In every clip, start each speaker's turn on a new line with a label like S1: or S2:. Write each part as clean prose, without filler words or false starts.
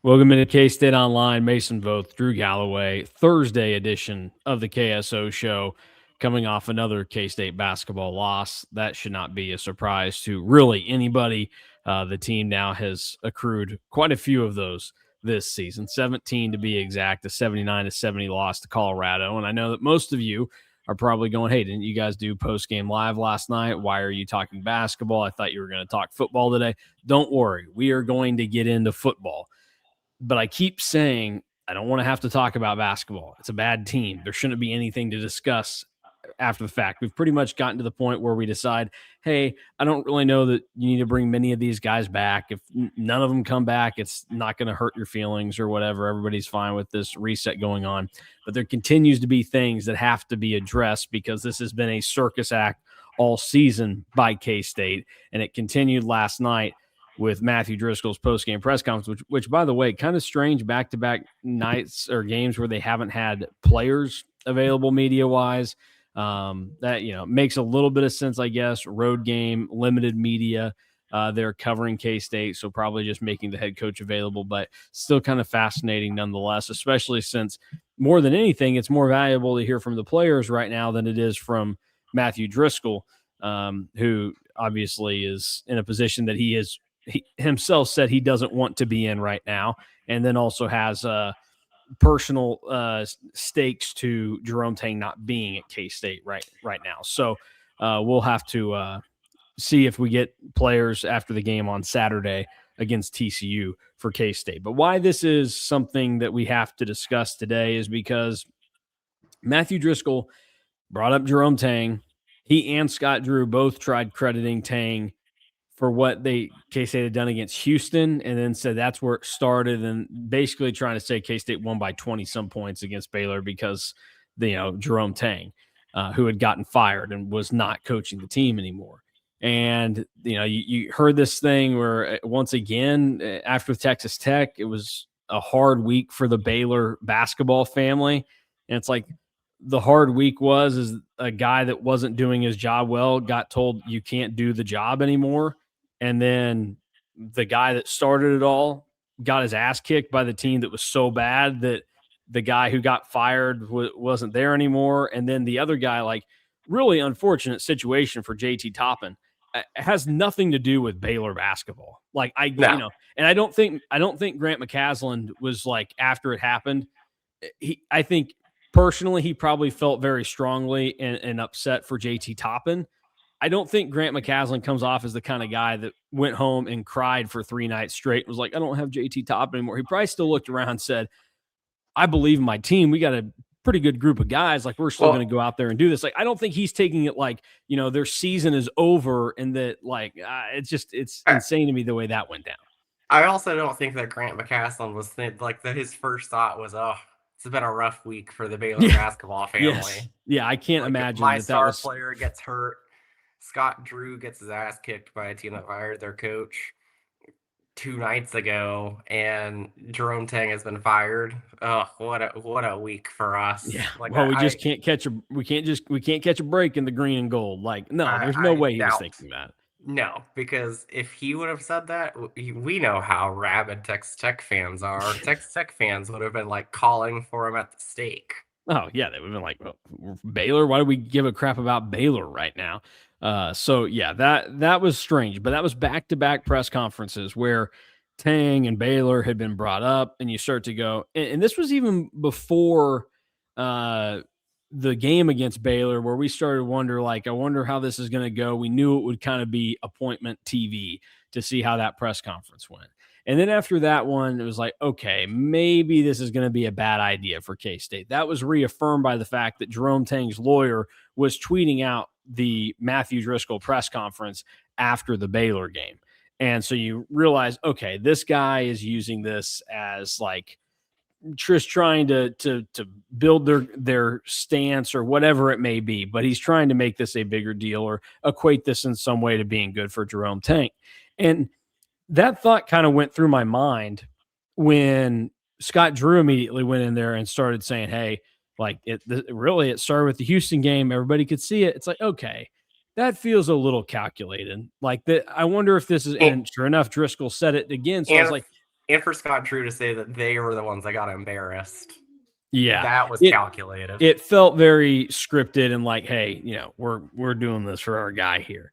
S1: Welcome into K-State Online. Mason Voth, Drew Galloway, Thursday edition of the KSO show, coming off another K-State basketball loss. That should not be a surprise to really anybody. The team now has accrued quite a few of those this season, 17 to be exact, a 79-70 loss to Colorado. And I know that most of you are probably going, hey, didn't you guys do post-game live last night? Why are you talking basketball? I thought you were going to talk football today. Don't worry. We are going to get into football. But I keep saying I don't want to have to talk about basketball. It's a bad team. There shouldn't be anything to discuss after the fact. We've pretty much gotten to the point where we decide, hey, I don't really know that you need to bring many of these guys back. If none of them come back, it's not going to hurt your feelings or whatever. Everybody's fine with this reset going on. But there continues to be things that have to be addressed because this has been a circus act all season by K-State, and it continued last night with Matthew Driscoll's post-game press conference, which by the way, kind of strange back-to-back nights or games where they haven't had players available media-wise. That, makes a little bit of sense, I guess. Road game, limited media. They're covering K-State, so probably just making the head coach available, but still kind of fascinating nonetheless, especially since more than anything, it's more valuable to hear from the players right now than it is from Matthew Driscoll, who obviously is in a position that he himself said he doesn't want to be in right now, and then also has personal stakes to Jerome Tang not being at K-State right now. So we'll have to see if we get players after the game on Saturday against TCU for K-State. But why this is something that we have to discuss today is because Matthew Driscoll brought up Jerome Tang. He and Scott Drew both tried crediting Tang for what K-State had done against Houston, and then said that's where it started, and basically trying to say K-State won by 20-some points against Baylor because, Jerome Tang, who had gotten fired and was not coaching the team anymore. And, you heard this thing where, once again, after Texas Tech, it was a hard week for the Baylor basketball family. And it's like the hard week is a guy that wasn't doing his job well got told you can't do the job anymore. And then the guy that started it all got his ass kicked by the team that was so bad that the guy who got fired wasn't there anymore. And then the other guy, really unfortunate situation for JT Toppin. It has nothing to do with Baylor basketball. And I don't think Grant McCasland was after it happened. I think personally, he probably felt very strongly and upset for JT Toppin. I don't think Grant McCasland comes off as the kind of guy that went home and cried for 3 nights straight and was like, I don't have JT Toppin anymore. He probably still looked around and said, I believe in my team. We got a pretty good group of guys. We're still going to go out there and do this. I don't think he's taking it their season is over and that it's insane to me the way that went down.
S2: I also don't think that Grant McCasland was that his first thought was, it's been a rough week for the Baylor basketball family.
S1: Yes. Yeah, I can't imagine
S2: my star player gets hurt. Scott Drew gets his ass kicked by a team that fired their coach 2 nights ago, and Jerome Tang has been fired. Oh, what a week for us.
S1: Yeah. We can't catch a break in the green and gold. There's no way he was thinking that.
S2: No, because if he would have said that, we know how rabid Texas Tech fans are. Texas Tech fans would have been calling for him at the stake.
S1: Oh, yeah. They would have been Baylor? Why do we give a crap about Baylor right now? So, yeah, that was strange. But that was back-to-back press conferences where Tang and Baylor had been brought up, and you start to go. And this was even before the game against Baylor, where we started to wonder, I wonder how this is going to go. We knew it would kind of be appointment TV to see how that press conference went. And then after that one, it was okay, maybe this is going to be a bad idea for K-State. That was reaffirmed by the fact that Jerome Tang's lawyer was tweeting out the Matthew Driscoll press conference after the Baylor game. And so you realize, okay, this guy is using this as just trying to build their stance or whatever it may be, but he's trying to make this a bigger deal or equate this in some way to being good for Jerome Tang. And that thought kind of went through my mind when Scott Drew immediately went in there and started saying, hey, it started with the Houston game. Everybody could see it. It's okay, that feels a little calculated. I wonder if this is, and sure enough, Driscoll said it again. So I was
S2: And for Scott Drew to say that they were the ones that got embarrassed,
S1: Yeah.
S2: that was
S1: It
S2: calculated.
S1: it felt very scripted and like, hey, we're doing this for our guy here.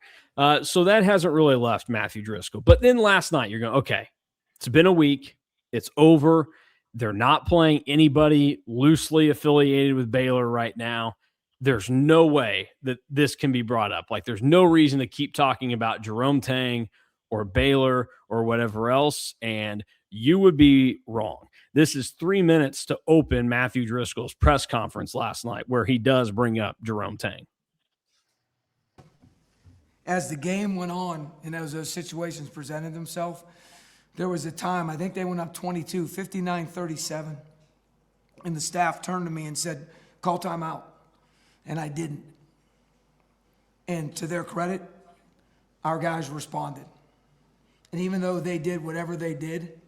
S1: So that hasn't really left Matthew Driscoll. But then last night, you're going, okay, it's been a week. It's over. They're not playing anybody loosely affiliated with Baylor right now. There's no way that this can be brought up. Like, there's no reason to keep talking about Jerome Tang or Baylor or whatever else. And you would be wrong. This is 3 minutes to open Matthew Driscoll's press conference last night, where he does bring up Jerome Tang.
S3: As the game went on and as those situations presented themselves, there was a time, I think they went up 22, 59-37, and the staff turned to me and said, call timeout. And I didn't. And to their credit, our guys responded. And even though they did whatever they did,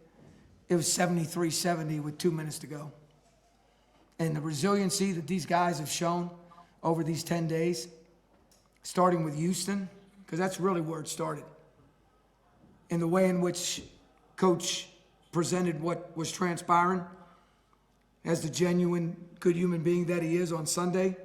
S3: it was 73-70 with 2 minutes to go. And the resiliency that these guys have shown over these 10 days, starting with Houston, because that's really where it started, and the way in which Coach presented what was transpiring as the genuine good human being that he is on Sunday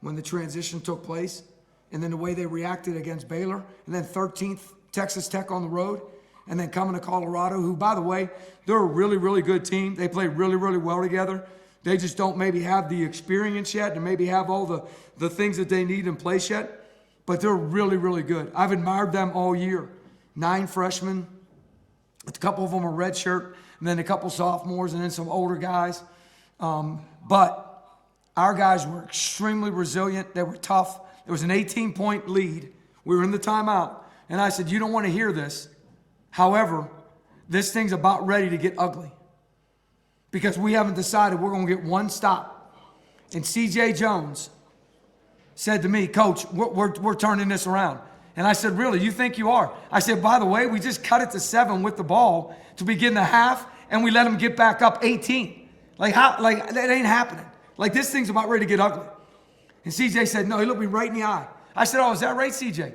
S3: when the transition took place, and then the way they reacted against Baylor, and then 13th Texas Tech on the road, and then coming to Colorado, who, by the way, they're a really, really good team. They play really, really well together. They just don't maybe have the experience yet and maybe have all the things that they need in place yet, but they're really, really good. I've admired them all year. 9 freshmen, a couple of them are redshirt, and then a couple sophomores, and then some older guys. But our guys were extremely resilient. They were tough. There was an 18-point lead. We were in the timeout, and I said, you don't want to hear this. However, this thing's about ready to get ugly because we haven't decided we're going to get one stop. And C.J. Jones said to me, Coach, we're turning this around. And I said, really, you think you are? I said, by the way, we just cut it to 7 with the ball to begin the half, and we let them get back up 18. Like, how? Like, that ain't happening. Like, this thing's about ready to get ugly. And C.J. said, no, he looked me right in the eye. I said, oh, is that right, C.J.?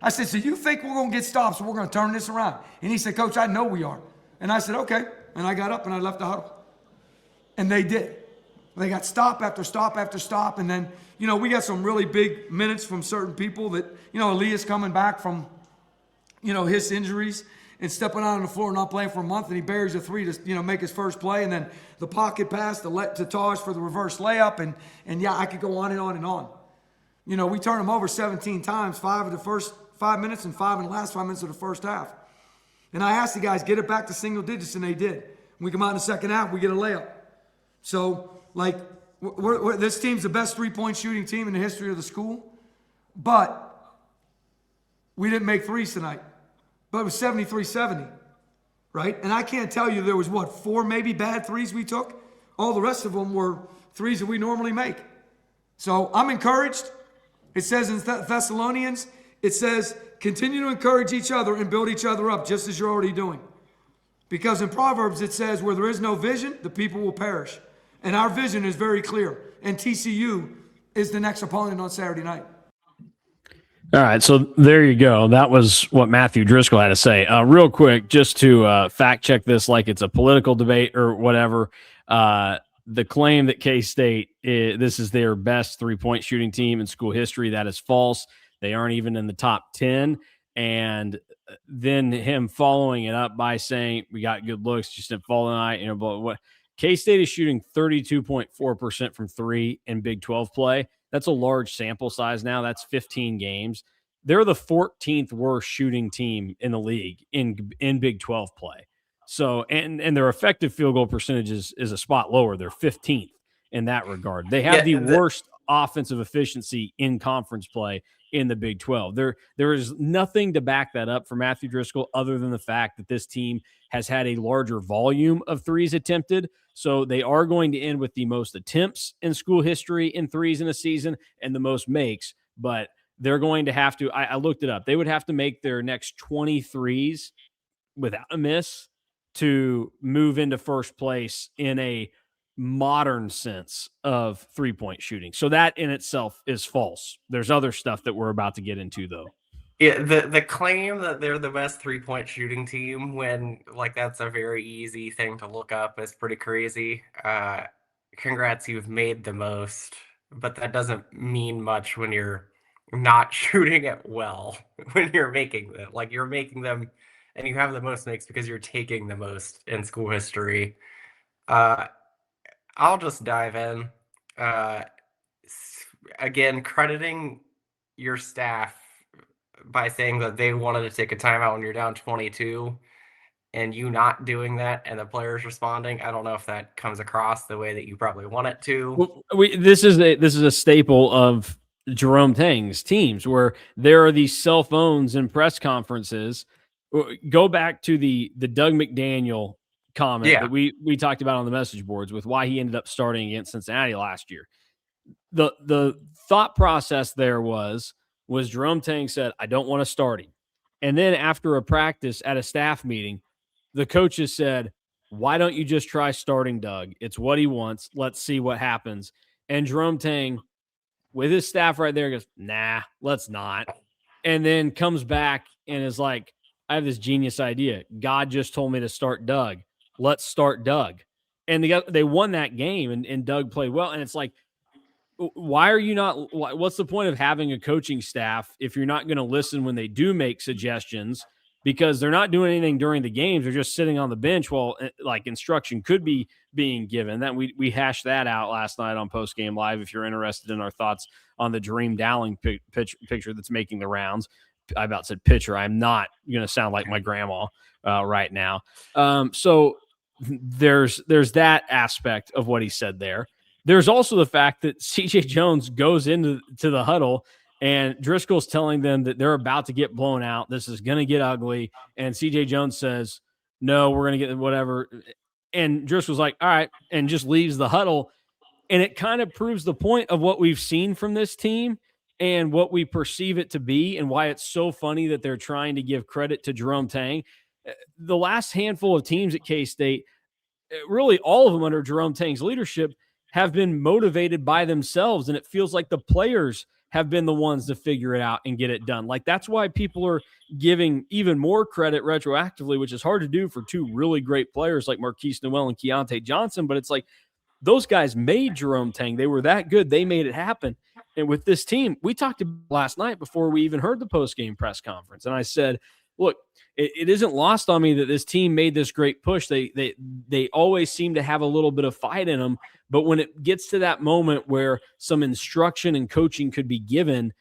S3: I said, so you think we're going to get stops and we're going to turn this around? And he said, Coach, I know we are. And I said, okay. And I got up and I left the huddle. And they did. They got stop after stop after stop. And then, we got some really big minutes from certain people that, Elias coming back from, his injuries and stepping out on the floor, not playing for a month. And he buries a 3 to, make his first play. And then the pocket pass to Taj for the reverse layup. And yeah, I could go on and on and on. We turned them over 17 times, 5 of the first 5 minutes and 5 in the last 5 minutes of the first half. And I asked the guys, get it back to single digits, and they did. When we come out in the second half, we get a layup. So, this team's the best three-point shooting team in the history of the school, but we didn't make threes tonight. But it was 73-70, right? And I can't tell you there was, 4 maybe bad threes we took? All the rest of them were threes that we normally make. So I'm encouraged. It says in Thessalonians, it says, continue to encourage each other and build each other up, just as you're already doing. Because in Proverbs, it says, where there is no vision, the people will perish. And our vision is very clear. And TCU is the next opponent on Saturday night.
S1: All right, so there you go. That was what Matthew Driscoll had to say. Real quick, just to fact check this like it's a political debate or whatever, the claim that K-State, this is their best three-point shooting team in school history, that is false. They aren't even in the top 10. And then him following it up by saying, we got good looks, just didn't fall tonight. But what K-State is shooting 32.4% from 3 in Big 12 play. That's a large sample size now. That's 15 games. They're the 14th worst shooting team in the league in Big 12 play. So, and their effective field goal percentage is a spot lower. They're 15th in that regard. They have the worst offensive efficiency in conference play in the Big 12. There is nothing to back that up for Matthew Driscoll other than the fact that this team has had a larger volume of threes attempted. So they are going to end with the most attempts in school history in threes in a season and the most makes, but they're going to have to, I looked it up, they would have to make their next 20 threes without a miss to move into first place in a modern sense of three-point shooting. So that in itself is false. There's other stuff that we're about to get into, though.
S2: Yeah, the claim that they're the best 3-point shooting team when like that's a very easy thing to look up is pretty crazy. Congrats, you've made the most, but that doesn't mean much when you're not shooting it well. When you're making them, like you're making them, and you have the most makes because you're taking the most in school history. Uh, I'll just dive in. Uh, Again, crediting your staff by saying that they wanted to take a timeout when you're down 22 and you not doing that and the players responding. I don't know if that comes across the way that you probably want it to.
S1: Well, this is a staple of Jerome Tang's teams where there are these cell phones and press conferences. Go back to the Doug McDaniel comment
S2: Yeah.
S1: that we talked about on the message boards with why he ended up starting against Cincinnati last year. The thought process there was Jerome Tang said, I don't want to start him. And then after a practice at a staff meeting, the coaches said, why don't you just try starting Doug? It's what he wants. Let's see what happens. And Jerome Tang, with his staff right there, goes, nah, let's not. And then comes back and is like, I have this genius idea. God just told me to start Doug. Let's start Doug. And they won that game, and Doug played well. And it's like, why are you not? What's the point of having a coaching staff if you're not going to listen when they do make suggestions? Because they're not doing anything during the games; they're just sitting on the bench while like instruction could be being given. That we hashed that out last night on Post Game Live. If you're interested in our thoughts on the Dream Dowling picture that's making the rounds, I about said pitcher. I'm not going to sound like my grandma right now. So there's that aspect of what he said there. There's also the fact that CJ Jones goes into the huddle and Driscoll's telling them that they're about to get blown out. This is going to get ugly. And CJ Jones says, no, we're going to get whatever. And Driscoll's like, all right, and just leaves the huddle. And it kind of proves the point of what we've seen from this team and what we perceive it to be and why it's so funny that they're trying to give credit to Jerome Tang. The last handful of teams at K-State, really all of them under Jerome Tang's leadership, have been motivated by themselves. And it feels like the players have been the ones to figure it out and get it done. Like that's why people are giving even more credit retroactively, which is hard to do for two really great players like Marquise Noel and Keontae Johnson. But it's like those guys made Jerome Tang. They were that good. They made it happen. And with this team, we talked about last night before we even heard the post-game press conference. And I said, look, it isn't lost on me that this team made this great push. They always seem to have a little bit of fight in them. But when it gets to that moment where some instruction and coaching could be given,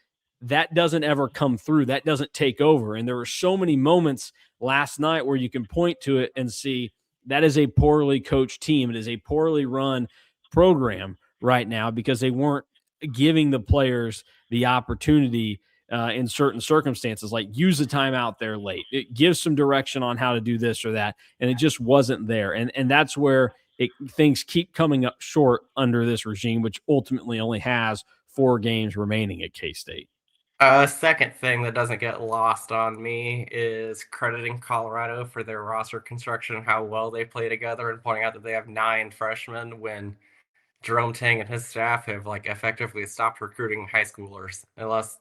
S1: that doesn't ever come through. That doesn't take over. And there were so many moments last night where you can point to it and see that is a poorly coached team. It is a poorly run program right now because they weren't giving the players the opportunity in certain circumstances, like use the timeout there late. It gives some direction on how to do this or that, and it just wasn't there. And that's where things keep coming up short under this regime, which ultimately only has 4 games remaining at K-State.
S2: Second thing that doesn't get lost on me is crediting Colorado for their roster construction and how well they play together and pointing out that they have 9 freshmen when Jerome Tang and his staff have like effectively stopped recruiting high schoolers unless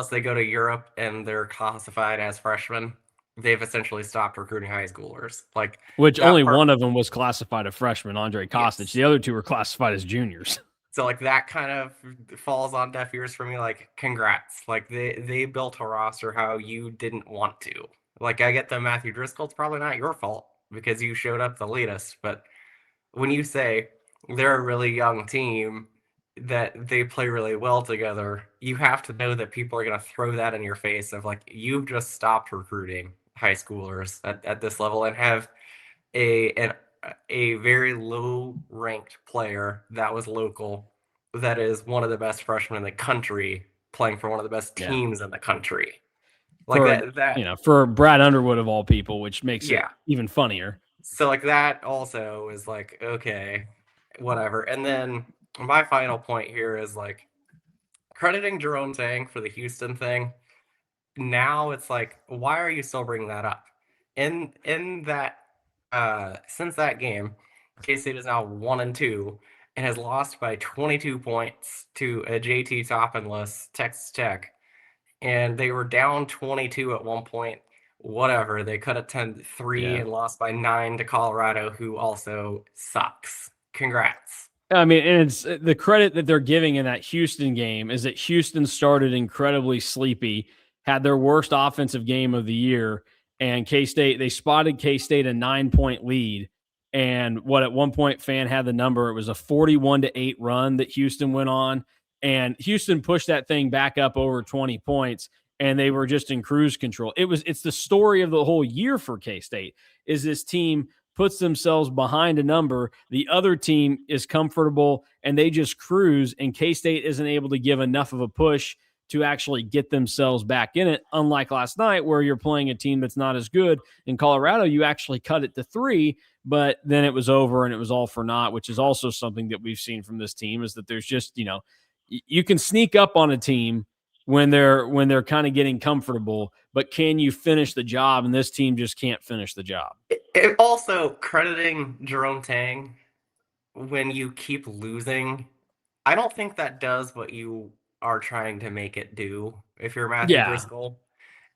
S2: they go to Europe and they're classified as freshmen. They've essentially stopped recruiting high schoolers. Like
S1: which
S2: that
S1: only
S2: part,
S1: one of them was classified a freshman, Andre Kostic.
S2: yes.
S1: The other 2 were classified as juniors.
S2: So like that kind of falls on deaf ears for me. Like congrats, like they built a roster how you didn't want to. Like I get the Matthew Driscoll, it's probably not your fault because you showed up the latest. But when you say they're a really young team that they play really well together, you have to know that people are going to throw that in your face of like you've just stopped recruiting high schoolers at this level and have a very low ranked player that was local that is one of the best freshmen in the country playing for one of the best teams in the country. Like
S1: for Brad Underwood of all people, which makes it
S2: yeah.
S1: even funnier.
S2: So like that also is like, okay, whatever. And then my final point here is like crediting Jerome Tang for the Houston thing. Now it's like, why are you still bringing that up? In that since that game, K-State is now 1-2 and has lost by 22 points to a JT Toppinless Texas Tech. and they were down 22 at one point. Whatever, they cut it 10-3
S1: Yeah.
S2: and lost by 9 to Colorado, who also sucks. Congrats.
S1: I mean, and it's the credit that they're giving in that Houston game is that Houston started incredibly sleepy, had their worst offensive game of the year, and K-State, they spotted K-State a 9-point lead. And what at one point Fan had the number, it was a 41-8 run that Houston went on. And Houston pushed that thing back up over 20 points, and they were just in cruise control. It's the story of the whole year for K-State is this team puts themselves behind a number. The other team is comfortable and they just cruise, and K-State isn't able to give enough of a push to actually get themselves back in it. Unlike last night, where you're playing a team that's not as good. In Colorado, you actually cut it to 3, but then it was over and it was all for naught, which is also something that we've seen from this team is that there's just, you can sneak up on a team when they're kind of getting comfortable, but can you finish the job? And this team just can't finish the job.
S2: Also, crediting Jerome Tang when you keep losing, I don't think that does what you are trying to make it do if you're Matthew Driscoll.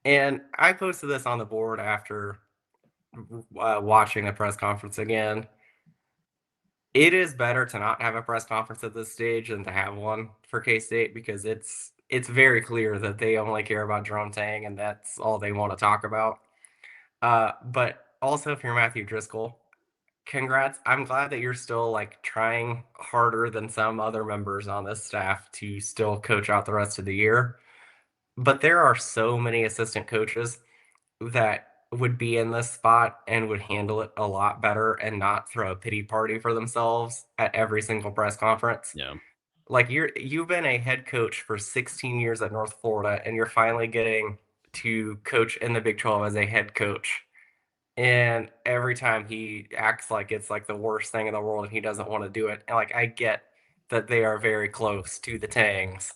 S2: And I posted this on the board after watching the press conference again. It is better to not have a press conference at this stage than to have one for K-State because it's very clear that they only care about Jerome Tang and that's all they want to talk about. But also, if you're Matthew Driscoll, congrats. I'm glad that you're still like trying harder than some other members on this staff to still coach out the rest of the year. But there are so many assistant coaches that would be in this spot and would handle it a lot better and not throw a pity party for themselves at every single press conference.
S1: Yeah.
S2: Like you've been a head coach for 16 years at North Florida and you're finally getting to coach in the Big 12 as a head coach. And every time he acts like it's like the worst thing in the world and he doesn't want to do it. And like I get that they are very close to the Tangs.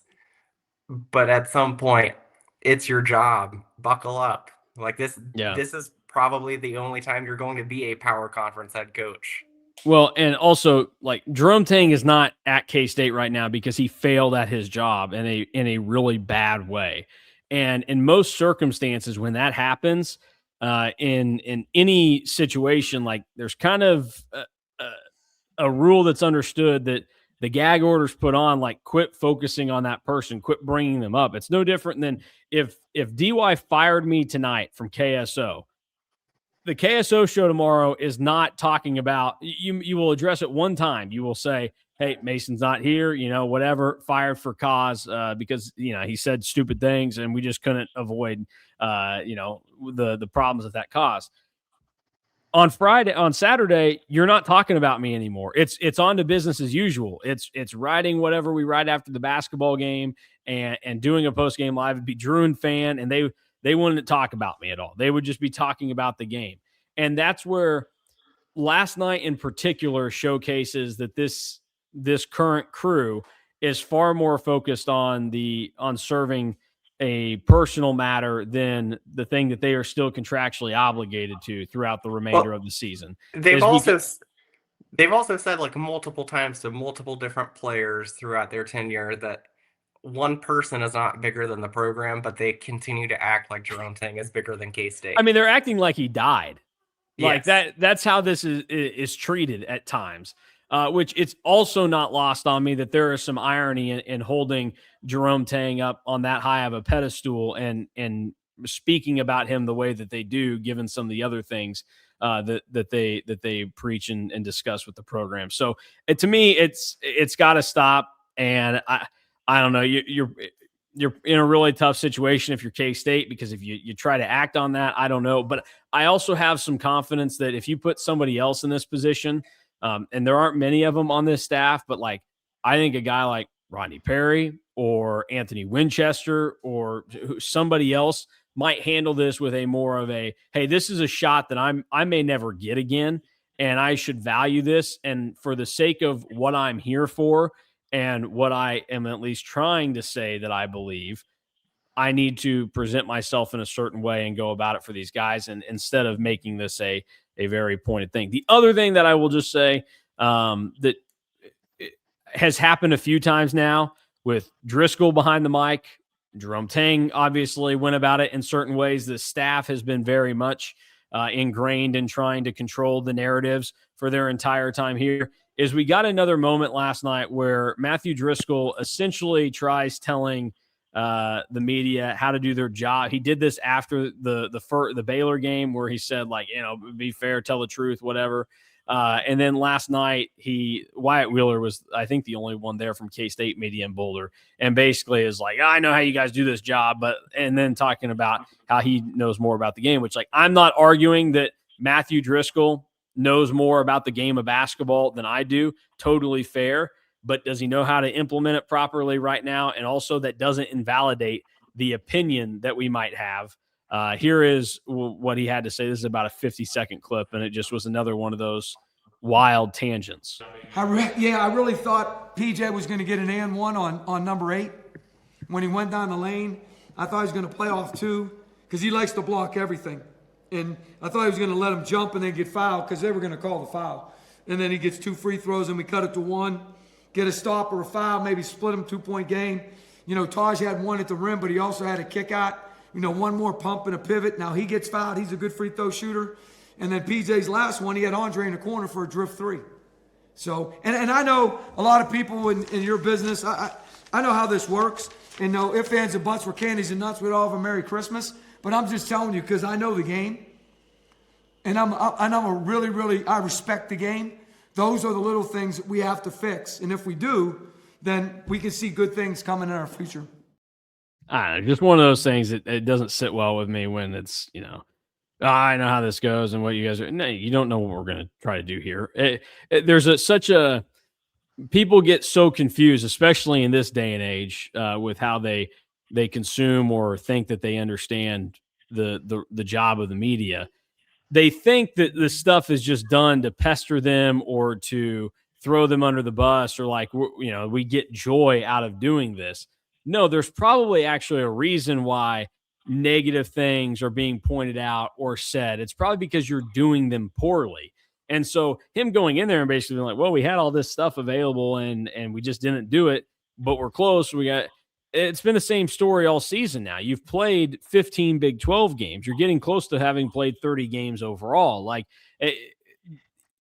S2: But at some point, it's your job. Buckle up. Like this is probably the only time you're going to be a power conference head coach.
S1: Well, and also like Jerome Tang is not at K-State right now because he failed at his job in a really bad way. And in most circumstances, when that happens, in any situation, like there's kind of a rule that's understood that the gag orders put on, like quit focusing on that person, quit bringing them up. It's no different than if DY fired me tonight from KSO. The KSO show tomorrow is not talking about you will address it one time. You will say, hey, Mason's not here, whatever, fired for cause because, he said stupid things and we just couldn't avoid, the problems that caused. On Saturday, you're not talking about me anymore. It's on to business as usual. It's writing whatever we write after the basketball game and doing a post game live. It'd be Drew and Fan, and they wouldn't talk about me at all. They would just be talking about the game. And that's where last night in particular showcases that this current crew is far more focused on serving a personal matter than the thing that they are still contractually obligated to throughout the remainder of the season.
S2: They've also said like multiple times to multiple different players throughout their tenure that one person is not bigger than the program, but they continue to act like Jerome Tang is bigger than K-State.
S1: I mean, they're acting like he died. Like
S2: yes.
S1: That's how this is treated at times. Which it's also not lost on me that there is some irony in holding Jerome Tang up on that high of a pedestal and speaking about him the way that they do, given some of the other things that they preach and discuss with the program. So to me, it's got to stop. And I don't know, you're in a really tough situation if you're K-State, because if you try to act on that, I don't know. But I also have some confidence that if you put somebody else in this position, and there aren't many of them on this staff, but like I think a guy like Rodney Perry or Anthony Winchester or somebody else might handle this with a more of a, hey, this is a shot that I may never get again, and I should value this. And for the sake of what I'm here for and what I am at least trying to say that I believe, I need to present myself in a certain way and go about it for these guys, and instead of making this a very pointed thing. The other thing that I will just say that has happened a few times now with Driscoll behind the mic Jerome Tang obviously went about it in certain ways. The staff has been very much ingrained in trying to control the narratives for their entire time here. Is we got another moment last night where Matthew Driscoll essentially tries telling the media how to do their job. He did this after the Baylor game where he said, like, be fair, tell the truth, whatever. And then last night, Wyatt Wheeler was, I think, the only one there from K-State media in Boulder, and basically is like, I know how you guys do this job, and then talking about how he knows more about the game, which, like, I'm not arguing that Matthew Driscoll knows more about the game of basketball than I do. Totally fair. But does he know how to implement it properly right now? And also that doesn't invalidate the opinion that we might have. Here is what he had to say. This is about a 50-second clip, and it just was another one of those wild tangents.
S3: I really thought PJ was going to get an and one on number 8 when he went down the lane. I thought he was going to play off 2 because he likes to block everything. And I thought he was going to let him jump and then get fouled because they were going to call the foul. And then he gets 2 free throws and we cut it to 1, get a stop or a foul, maybe split him 2-point game. Taj had 1 at the rim, but he also had a kick out. 1 more pump and a pivot. Now he gets fouled. He's a good free throw shooter. And then PJ's last one, he had Andre in the corner for a drift 3. So, and I know a lot of people in your business, I know how this works. And no ifs, ands, and buts, for candies and nuts, we'd all have a Merry Christmas. But I'm just telling you because I know the game. And I respect the game. Those are the little things that we have to fix. And if we do, then we can see good things coming in our future.
S1: I don't know, just one of those things that it doesn't sit well with me when it's, I know how this goes and what you guys are. No, you don't know what we're going to try to do here. There's such a people get so confused, especially in this day and age, with how they consume or think that they understand the job of the media. They think that this stuff is just done to pester them or to throw them under the bus, or like, we get joy out of doing this. No, there's probably actually a reason why negative things are being pointed out or said. It's probably because you're doing them poorly. And so him going in there and basically being like, well, we had all this stuff available and we just didn't do it, but we're close. It's been the same story all season now. You've played 15 Big 12 games. You're getting close to having played 30 games overall. Like,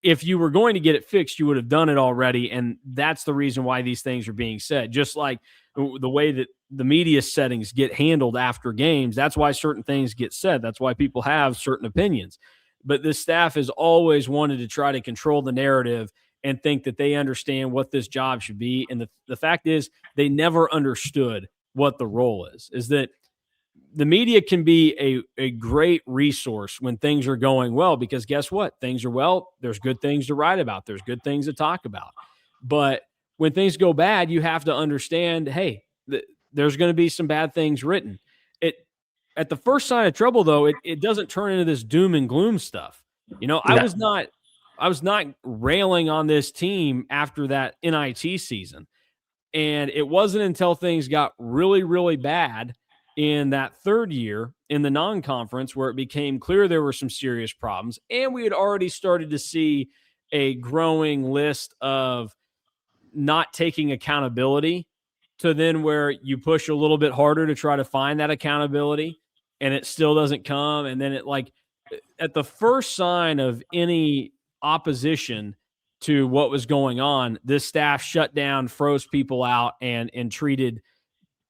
S1: if you were going to get it fixed, you would have done it already. And that's the reason why these things are being said. Just like the way that the media settings get handled after games, that's why certain things get said. That's why people have certain opinions. But this staff has always wanted to try to control the narrative and think that they understand what this job should be. And the fact is, they never understood what the role is that the media can be a great resource when things are going well, because guess what? Things are well. There's good things to write about. There's good things to talk about. But when things go bad, you have to understand, hey, there's going to be some bad things written. At the first sign of trouble, though, it doesn't turn into this doom and gloom stuff. I was not railing on this team after that NIT season. And it wasn't until things got really, really bad in that third year in the non-conference where it became clear there were some serious problems. And we had already started to see a growing list of not taking accountability, to then where you push a little bit harder to try to find that accountability and it still doesn't come. And then at the first sign of any opposition to what was going on, this staff shut down, froze people out, and treated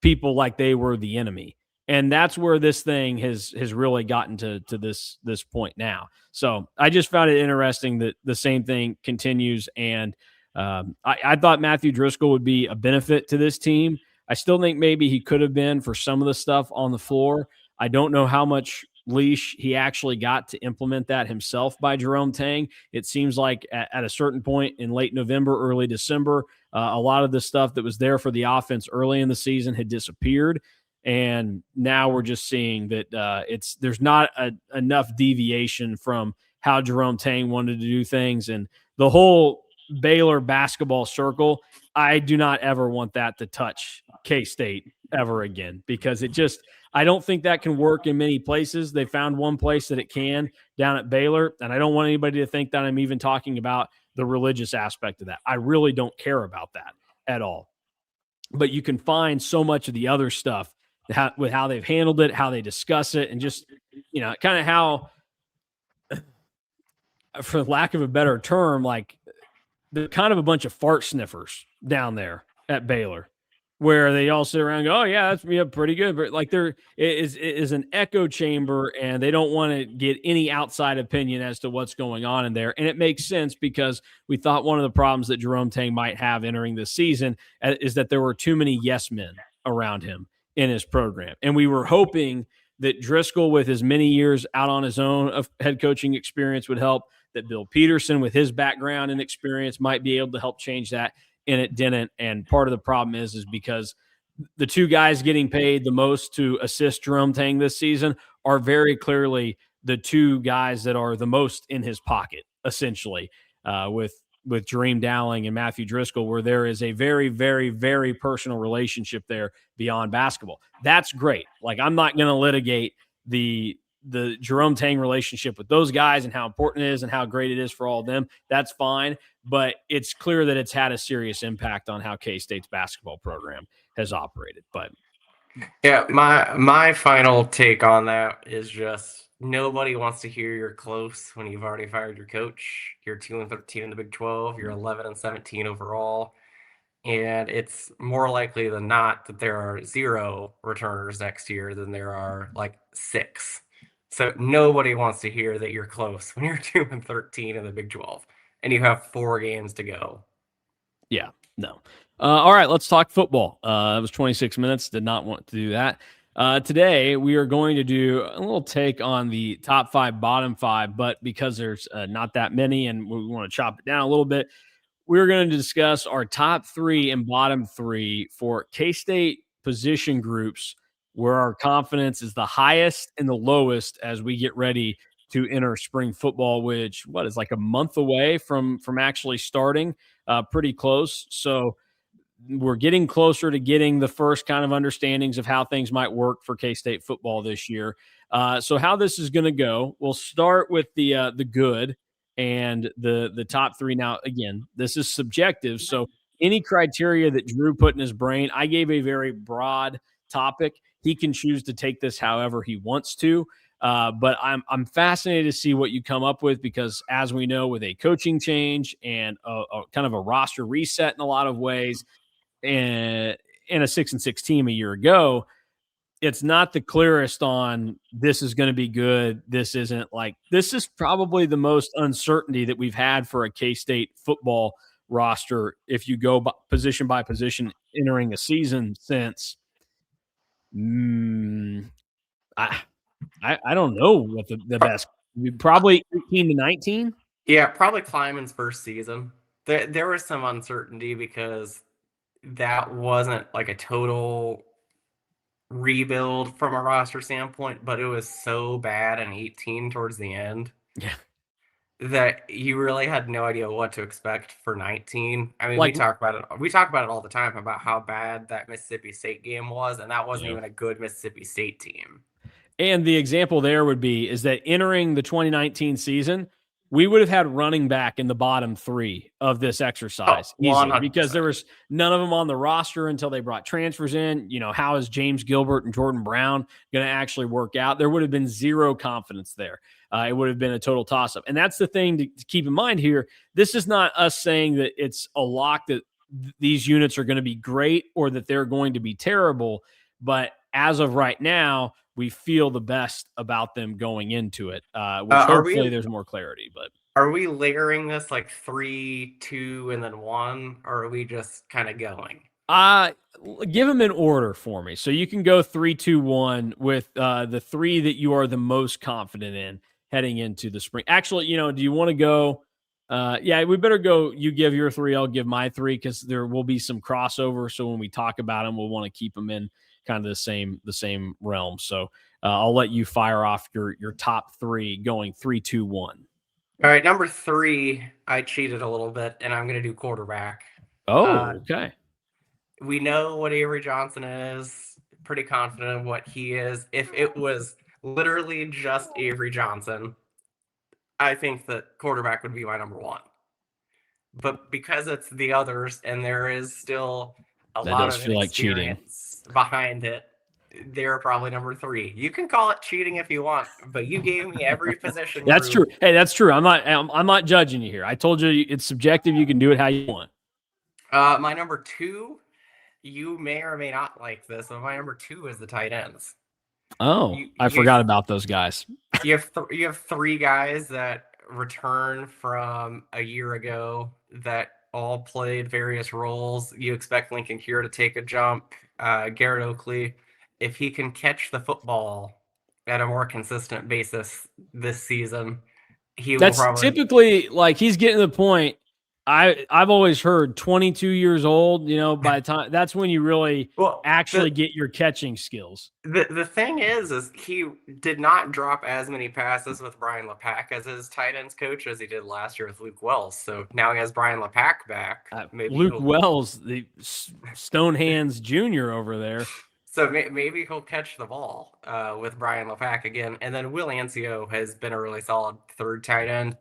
S1: people like they were the enemy. And that's where this thing has really gotten to this point now. So I just found it interesting that the same thing continues. And I thought Matthew Driscoll would be a benefit to this team. I still think maybe he could have been for some of the stuff on the floor. I don't know how much leash he actually got to implement that himself by Jerome Tang. It seems like at a certain point in late November, early December, a lot of the stuff that was there for the offense early in the season had disappeared. And now we're just seeing that there's not enough deviation from how Jerome Tang wanted to do things. And the whole Baylor basketball circle, I do not ever want that to touch K-State ever again, because I don't think that can work in many places. They found one place that it can down at Baylor, and I don't want anybody to think that I'm even talking about the religious aspect of that. I really don't care about that at all. But you can find so much of the other stuff with how they've handled it, how they discuss it, and just, kind of how, for lack of a better term, like they're kind of a bunch of fart sniffers down there at Baylor, where they all sit around and go, "Oh yeah, that's pretty good," but like it is an echo chamber, and they don't want to get any outside opinion as to what's going on in there. And it makes sense because we thought one of the problems that Jerome Tang might have entering this season is that there were too many yes men around him in his program, and we were hoping that Driscoll, with as many years out on his own of head coaching experience, would help, that Bill Peterson, with his background and experience, might be able to help change that, and it didn't. And part of the problem is because the two guys getting paid the most to assist Jerome Tang this season are very clearly the two guys that are the most in his pocket, essentially, with Jareem Dowling and Matthew Driscoll, where there is a very, very, very personal relationship there beyond basketball. That's great. Like, I'm not going to litigate the Jerome Tang relationship with those guys and how important it is and how great it is for all of them. That's fine. But it's clear that it's had a serious impact on how K-State's basketball program has operated. But
S2: yeah, my final take on that is just nobody wants to hear you're close when you've already fired your coach. You're 2-13 in the Big 12. You're 11-17 overall. And it's more likely than not that there are 0 returners next year than there are like 6. So nobody wants to hear that you're close when you're 2-13 in the Big 12 and you have 4 games to go.
S1: Yeah, no. All right, let's talk football. It was 26 minutes. Did not want to do that. Today, we are going to do a little take on the top 5, bottom 5, but because there's not that many and we want to chop it down a little bit, we're going to discuss our top 3 and bottom 3 for K-State position groups, where our confidence is the highest and the lowest as we get ready to enter spring football, which is like a month away from actually starting, pretty close. So we're getting closer to getting the first kind of understandings of how things might work for K-State football this year. So how this is going to go, we'll start with the good and the top 3. Now, again, this is subjective. So any criteria that Drew put in his brain, I gave a very broad topic. He can choose to take this however he wants to. But I'm fascinated to see what you come up with, because as we know, with a coaching change and a kind of a roster reset in a lot of ways, and a 6-6 team a year ago, it's not the clearest on this is going to be good. This isn't. Like, this is probably the most uncertainty that we've had for a K-State football roster if you go position by position entering a season since I don't know what the best, probably 18 to 19.
S2: Yeah, probably Kleiman's first season. There was some uncertainty because that wasn't like a total rebuild from a roster standpoint, but it was so bad in 18 towards the end.
S1: Yeah.
S2: That you really had no idea what to expect for 19. I mean,
S1: Like,
S2: we talk about it all the time about how bad that Mississippi State game was, and that wasn't
S1: Yeah.
S2: even a good Mississippi State team.
S1: And the example there would be is that entering the 2019 season, we would have had running back in the bottom 3 of this exercise easily, because there was none of them on the roster until they brought transfers in. How is James Gilbert and Jordan Brown going to actually work out? There would have been 0 confidence there. It would have been a total toss-up. And that's the thing to keep in mind here. This is not us saying that it's a lock that these units are going to be great or that they're going to be terrible. But as of right now, we feel the best about them going into it, which hopefully there's more clarity. But
S2: are we layering this like 3, 2, and then 1, or are we just kind of going?
S1: Give them in order for me. So you can go 3, 2, 1 with the 3 that you are the most confident in heading into the spring. Actually, do you want to go? Yeah, we better go. You give your 3, I'll give my 3, because there will be some crossover. So when we talk about them, we'll want to keep them in kind of the same realm. So I'll let you fire off your top 3 going 3, 2, 1.
S2: All right, number 3, I cheated a little bit, and I'm going to do quarterback.
S1: Oh, okay.
S2: We know what Avery Johnson is. Pretty confident in what he is. If it was literally just Avery Johnson, I think that quarterback would be my number 1. But because it's the others, and there is still a lot of experience behind it, they're probably number 3. You can call it cheating if you want, but you gave me every position
S1: That's true.
S2: group.
S1: Hey, that's true. I'm not judging you here. I told you it's subjective. You can do it how you want.
S2: My number 2, you may or may not like this, but my number 2 is the tight ends.
S1: Oh, I forgot about those guys.
S2: You have 3 guys that return from a year ago that all played various roles. You expect Lincoln Cure to take a jump. Garrett Oakley, if he can catch the football at a more consistent basis this season, he will
S1: That's
S2: probably.
S1: typically like he's getting to the point. I've always heard 22 years old, by the time that's when you really actually get your catching skills.
S2: The thing is he did not drop as many passes with Brian LePack as his tight ends coach as he did last year with Luke Wells. So now he has Brian LePack back.
S1: Maybe Luke Wells, the Stonehands Jr. over there.
S2: So maybe he'll catch the ball with Brian LePack again. And then Will Ancio has been a really solid third tight end.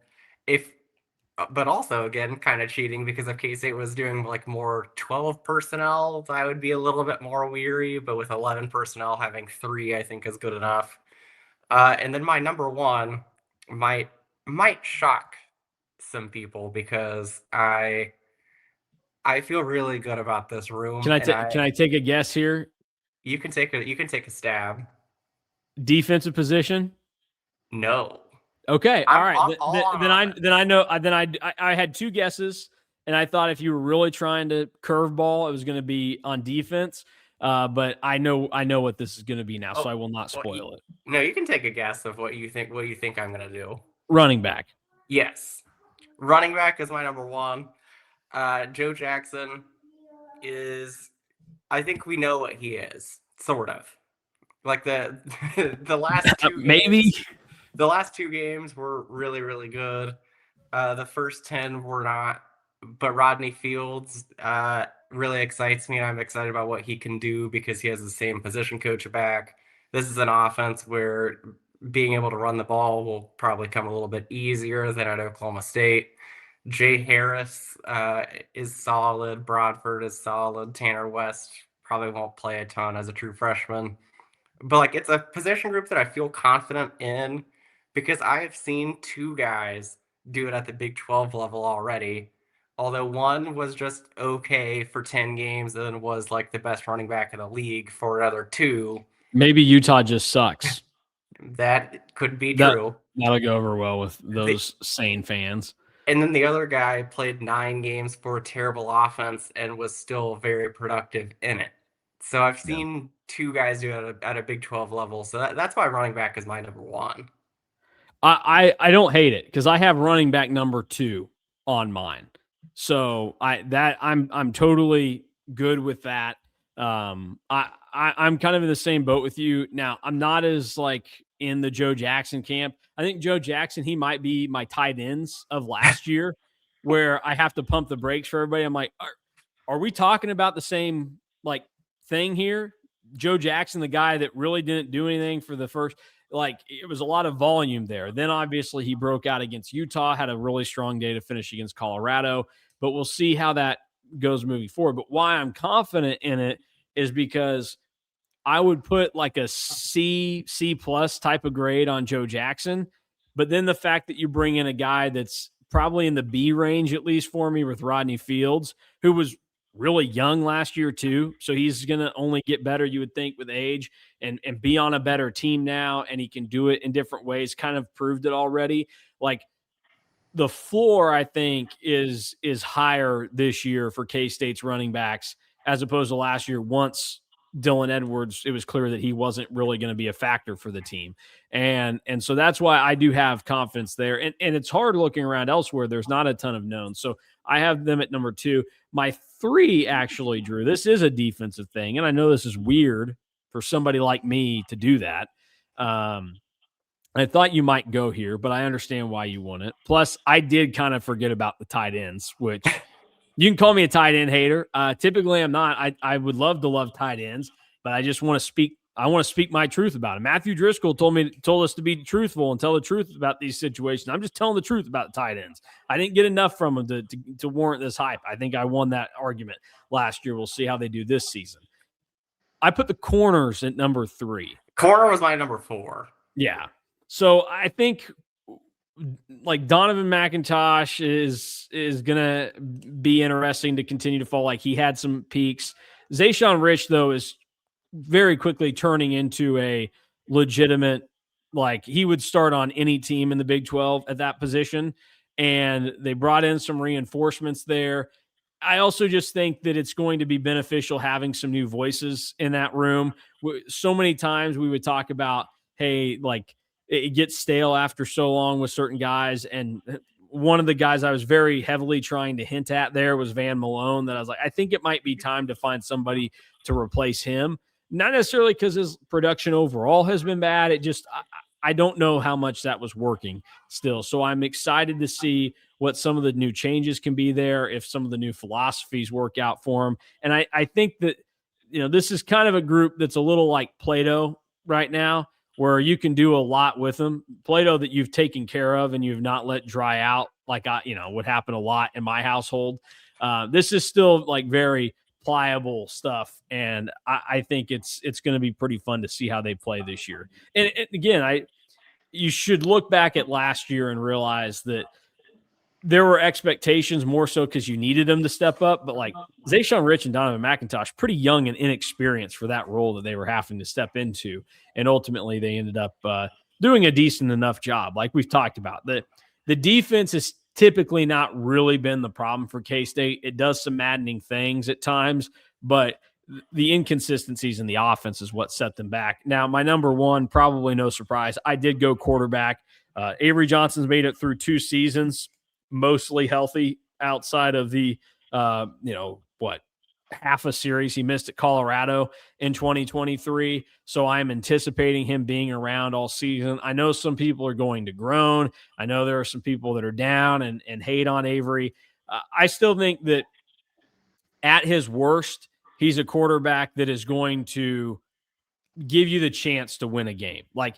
S2: But also, again, kind of cheating because if K-State was doing like more 12 personnel, I would be a little bit more weary. But with 11 personnel, having 3, I think, is good enough. And then my number 1 might shock some people because I feel really good about this room.
S1: Can I take a guess here?
S2: You can take a stab.
S1: Defensive position?
S2: No.
S1: Okay, all right. Then I know. I had 2 guesses, and I thought if you were really trying to curveball, it was going to be on defense. But I know what this is going to be now, so I will not spoil it.
S2: No, you can take a guess of what you think I'm going to do.
S1: Running back.
S2: Yes, running back is my number 1. Joe Jackson is. I think we know what he is, sort of. Like the last 2
S1: maybe.
S2: Games, the last 2 games were really, really good. The first 10 were not, but Rodney Fields really excites me, and I'm excited about what he can do because he has the same position coach back. This is an offense where being able to run the ball will probably come a little bit easier than at Oklahoma State. Jay Harris is solid. Bradford is solid. Tanner West probably won't play a ton as a true freshman. But like it's a position group that I feel confident in because I have seen 2 guys do it at the Big 12 level already. Although one was just okay for 10 games and then was like the best running back in the league for another 2.
S1: Maybe Utah just sucks.
S2: That could be true.
S1: That'll go over well with those sane fans.
S2: And then the other guy played 9 games for a terrible offense and was still very productive in it. So I've seen 2 guys do it at a Big 12 level. So that's why running back is my number 1.
S1: I don't hate it because I have running back number 2 on mine. So I'm totally good with that. I'm kind of in the same boat with you. Now, I'm not as like in the Joe Jackson camp. I think Joe Jackson, he might be my tight ends of last year where I have to pump the brakes for everybody. I'm like, are we talking about the same like thing here? Joe Jackson, the guy that really didn't do anything for the first, like it was a lot of volume there. Then obviously he broke out against Utah, had a really strong day to finish against Colorado, but we'll see how that goes moving forward. But why I'm confident in it is because I would put like a C plus type of grade on Joe Jackson. But then the fact that you bring in a guy that's probably in the B range, at least for me, with Rodney Fields, who was really young last year too. So he's going to only get better, you would think, with age and be on a better team now. And he can do it in different ways, kind of proved it already. Like the floor, I think, is higher this year for K-State's running backs as opposed to last year. Once Dylan Edwards, it was clear that he wasn't really going to be a factor for the team. And so that's why I do have confidence there. And it's hard looking around elsewhere. There's not a ton of knowns. So I have them at number 2. My 3, actually, Drew, this is a defensive thing. And I know this is weird for somebody like me to do that. I thought you might go here, but I understand why you wouldn't. Plus, I did kind of forget about the tight ends, which you can call me a tight end hater. Typically, I'm not. I would love to love tight ends, but I just want to speak. I want to speak my truth about it. Matthew Driscoll told us to be truthful and tell the truth about these situations. I'm just telling the truth about the tight ends. I didn't get enough from them to warrant this hype. I think I won that argument last year. We'll see how they do this season. I put the corners at number 3.
S2: Corner was my number 4.
S1: Yeah. So I think like Donovan McIntosh is gonna be interesting to continue to fall. Like he had some peaks. Zayshawn Rich though is very quickly turning into a legitimate, like he would start on any team in the Big 12 at that position. And they brought in some reinforcements there. I also just think that it's going to be beneficial having some new voices in that room. So many times we would talk about, hey, like it gets stale after so long with certain guys. And one of the guys I was very heavily trying to hint at there was Van Malone, that I was like, I think it might be time to find somebody to replace him. Not necessarily because his production overall has been bad. It just, I don't know how much that was working still. So I'm excited to see what some of the new changes can be there, if some of the new philosophies work out for him. And I think that, this is kind of a group that's a little like Play-Doh right now, where you can do a lot with them. Play-Doh that you've taken care of and you've not let dry out, like would happen a lot in my household. This is still like very pliable stuff, and I think it's going to be pretty fun to see how they play this year. And again, you should look back at last year and realize that there were expectations more so because you needed them to step up. But like Zayshawn Rich and Donovan McIntosh, pretty young and inexperienced for that role that they were having to step into. And ultimately they ended up doing a decent enough job. Like we've talked about, the defense has typically not really been the problem for K-State. It does some maddening things at times, but the inconsistencies in the offense is what set them back. Now, my number 1, probably no surprise, I did go quarterback. Avery Johnson's made it through 2 seasons, mostly healthy outside of the, half a series he missed at Colorado in 2023. So I'm anticipating him being around all season. I know some people are going to groan. I know there are some people that are down and hate on Avery. I still think that at his worst, he's a quarterback that is going to give you the chance to win a game. Like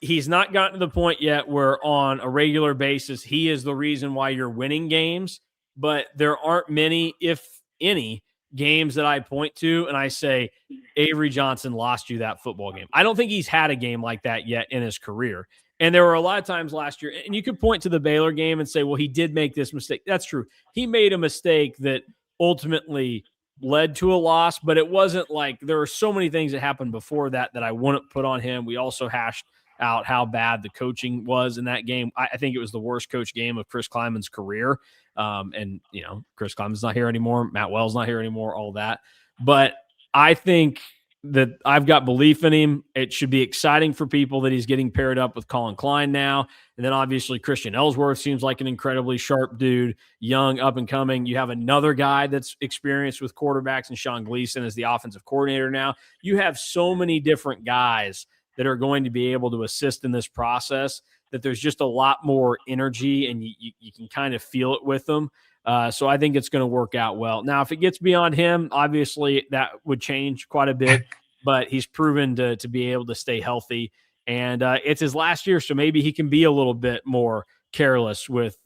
S1: he's not gotten to the point yet where on a regular basis, he is the reason why you're winning games, but there aren't many, if any, games that I point to and I say, Avery Johnson lost you that football game. I don't think he's had a game like that yet in his career. And there were a lot of times last year, and you could point to the Baylor game and say, well, he did make this mistake. That's true. He made a mistake that ultimately led to a loss, but it wasn't like there were so many things that happened before that I wouldn't put on him. We also hashed out how bad the coaching was in that game. I think it was the worst coach game of Chris Kleiman's career. And Chris Kleiman's not here anymore. Matt Wells not here anymore, all that. But I think that I've got belief in him. It should be exciting for people that he's getting paired up with Colin Klein now. And then obviously Christian Ellsworth seems like an incredibly sharp dude, young, up and coming. You have another guy that's experienced with quarterbacks, and Sean Gleason is the offensive coordinator now. You have so many different guys that are going to be able to assist in this process that there's just a lot more energy, and you can kind of feel it with them. So I think it's going to work out well. Now, if it gets beyond him, obviously that would change quite a bit, but he's proven to be able to stay healthy. And it's his last year, so maybe he can be a little bit more careless with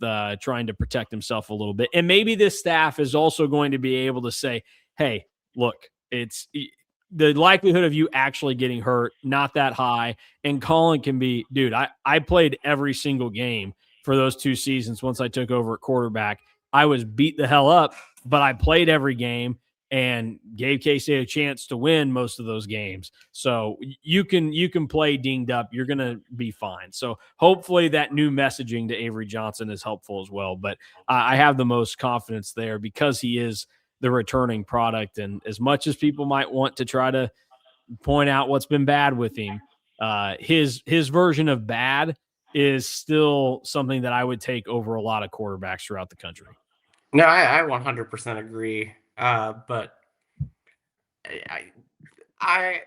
S1: trying to protect himself a little bit. And maybe this staff is also going to be able to say, hey, look, it's the likelihood of you actually getting hurt, not that high. And Colin can be, dude, I played every single game for those 2 seasons once I took over at quarterback. I was beat the hell up, but I played every game and gave K-State a chance to win most of those games. So you can play dinged up. You're going to be fine. So hopefully that new messaging to Avery Johnson is helpful as well. But I have the most confidence there because he is the returning product. And as much as people might want to try to point out what's been bad with him, his version of bad is still something that I would take over a lot of quarterbacks throughout the country.
S2: No, I 100% agree. But I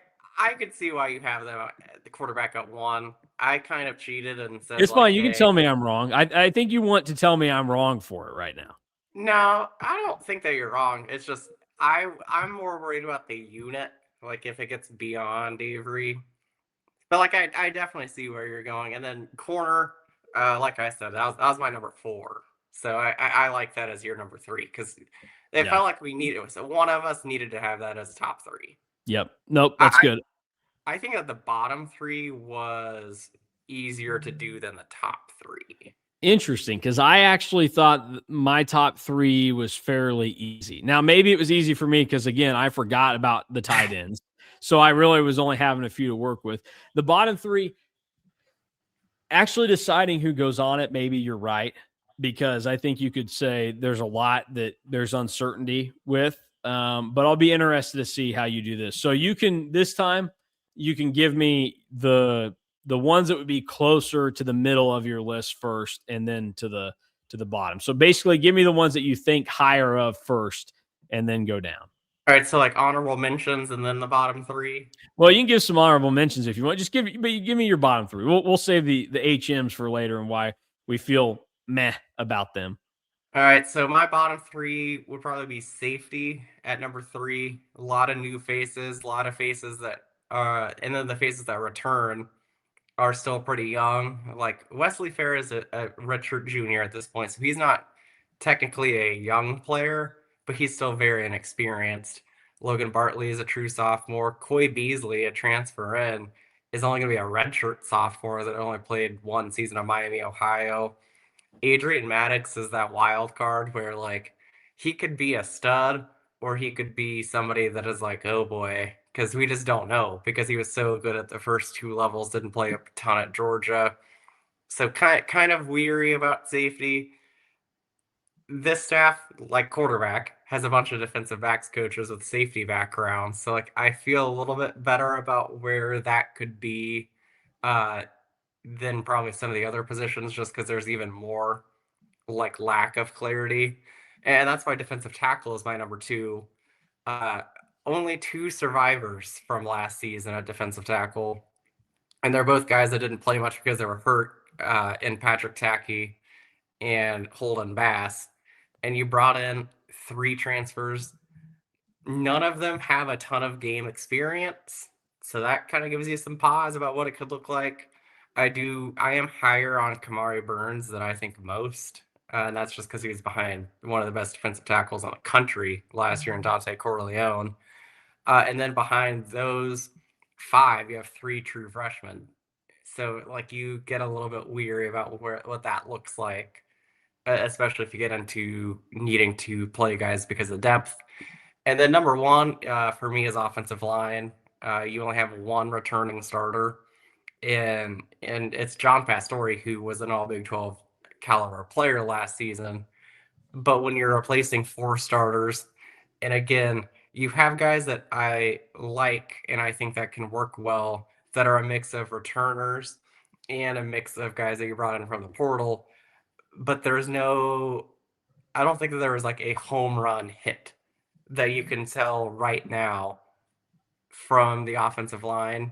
S2: could see why you have the quarterback at 1. I kind of cheated and said
S1: it's fine.
S2: like,
S1: You can tell me I'm wrong. I think you want to tell me I'm wrong for it right now.
S2: No, I don't think that you're wrong. It's just I'm more worried about the unit, like if it gets beyond Avery. But like I definitely see where you're going. And then corner, like I said, that was my number 4. So I like that as your number 3 because it felt like we needed it. So one of us needed to have that as top 3.
S1: Yep. Nope. That's good.
S2: I think that the bottom three was easier to do than the top three.
S1: Interesting, because I actually thought my top three was fairly easy. Now, maybe it was easy for me because, again, I forgot about the tight ends. So I really was only having a few to work with. The bottom three, actually deciding who goes on it, maybe you're right, because I think you could say there's a lot that there's uncertainty with. But I'll be interested to see how you do this. So you can, this time, you can give me the ones that would be closer to the middle of your list first, and then to the bottom. So basically, give me the ones that you think higher of first, and then go down.
S2: All right, so like honorable mentions and then the bottom three.
S1: Well, you can give some honorable mentions if you want. Just give me your bottom three. We'll save the HMs for later and why we feel meh about them.
S2: All right, so my bottom three would probably be safety at number three. A lot of new faces, a lot of faces that and then the faces that return are still pretty young. Like Wesley Fair is a redshirt junior at this point, so he's not technically a young player, but he's still very inexperienced. Logan Bartley is a true sophomore. Coy Beasley, a transfer in, is only going to be a redshirt sophomore that only played one season of Miami, Ohio. Adrian Maddox is that wild card where like he could be a stud or he could be somebody that is like, oh boy, because we just don't know because he was so good at the first two levels, didn't play a ton at Georgia. So kind of weary about safety. This staff, like quarterback, has a bunch of defensive backs coaches with safety backgrounds. So like I feel a little bit better about where that could be than probably some of the other positions just because there's even more like lack of clarity. And that's why defensive tackle is my number two. Uh, Only two survivors from last season at defensive tackle. And they're both guys that didn't play much because they were hurt in Patrick Tackey and Holden Bass. And you brought in three transfers. None of them have a ton of game experience. So that kind of gives you some pause about what it could look like. I am higher on Kamari Burns than I think most. And that's just because he was behind one of the best defensive tackles in the country last year in Dante Corleone. And then behind those five, you have three true freshmen. So like you get a little bit weary about what that looks like, especially if you get into needing to play guys because of depth. And then number one for me is offensive line. You only have one returning starter, and it's John Pastore, who was an All Big 12 caliber player last season. But when you're replacing four starters, and again, you have guys that I like and I think that can work well that are a mix of returners and a mix of guys that you brought in from the portal. But I don't think that there was like a home run hit that you can tell right now from the offensive line.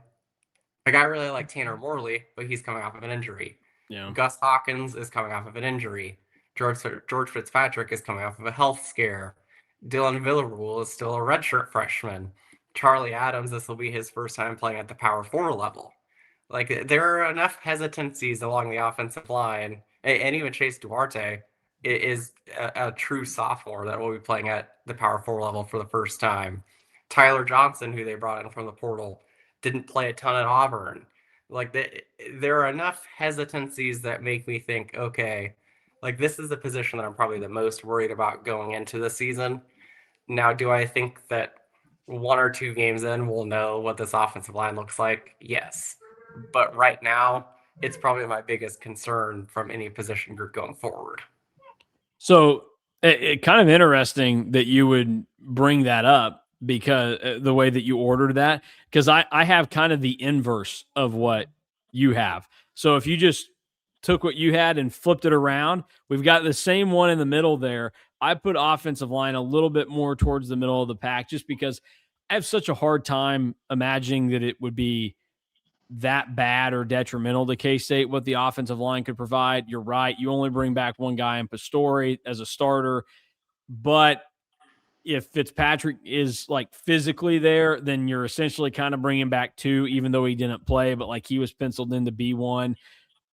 S2: Like I really like Tanner Morley, but he's coming off of an injury.
S1: Yeah.
S2: Gus Hawkins is coming off of an injury. George Fitzpatrick is coming off of a health scare. Dylan Villarreal is still a redshirt freshman. Charlie Adams, this will be his first time playing at the Power 4 level. Like there are enough hesitancies along the offensive line, and even Chase Duarte is a true sophomore that will be playing at the Power 4 level for the first time. Tyler Johnson, who they brought in from the portal, didn't play a ton at Auburn. Like there are enough hesitancies that make me think, okay, like this is the position that I'm probably the most worried about going into the season. Now, do I think that one or two games in we'll know what this offensive line looks like? Yes. But right now, it's probably my biggest concern from any position group going forward.
S1: So it kind of interesting that you would bring that up because the way that you ordered that, because I have kind of the inverse of what you have. So if you just took what you had and flipped it around, we've got the same one in the middle there. I put offensive line a little bit more towards the middle of the pack just because I have such a hard time imagining that it would be that bad or detrimental to K-State what the offensive line could provide. You're right. You only bring back one guy in Pastore as a starter, but if Fitzpatrick is like physically there, then you're essentially kind of bringing back two, even though he didn't play, but like he was penciled in to be one.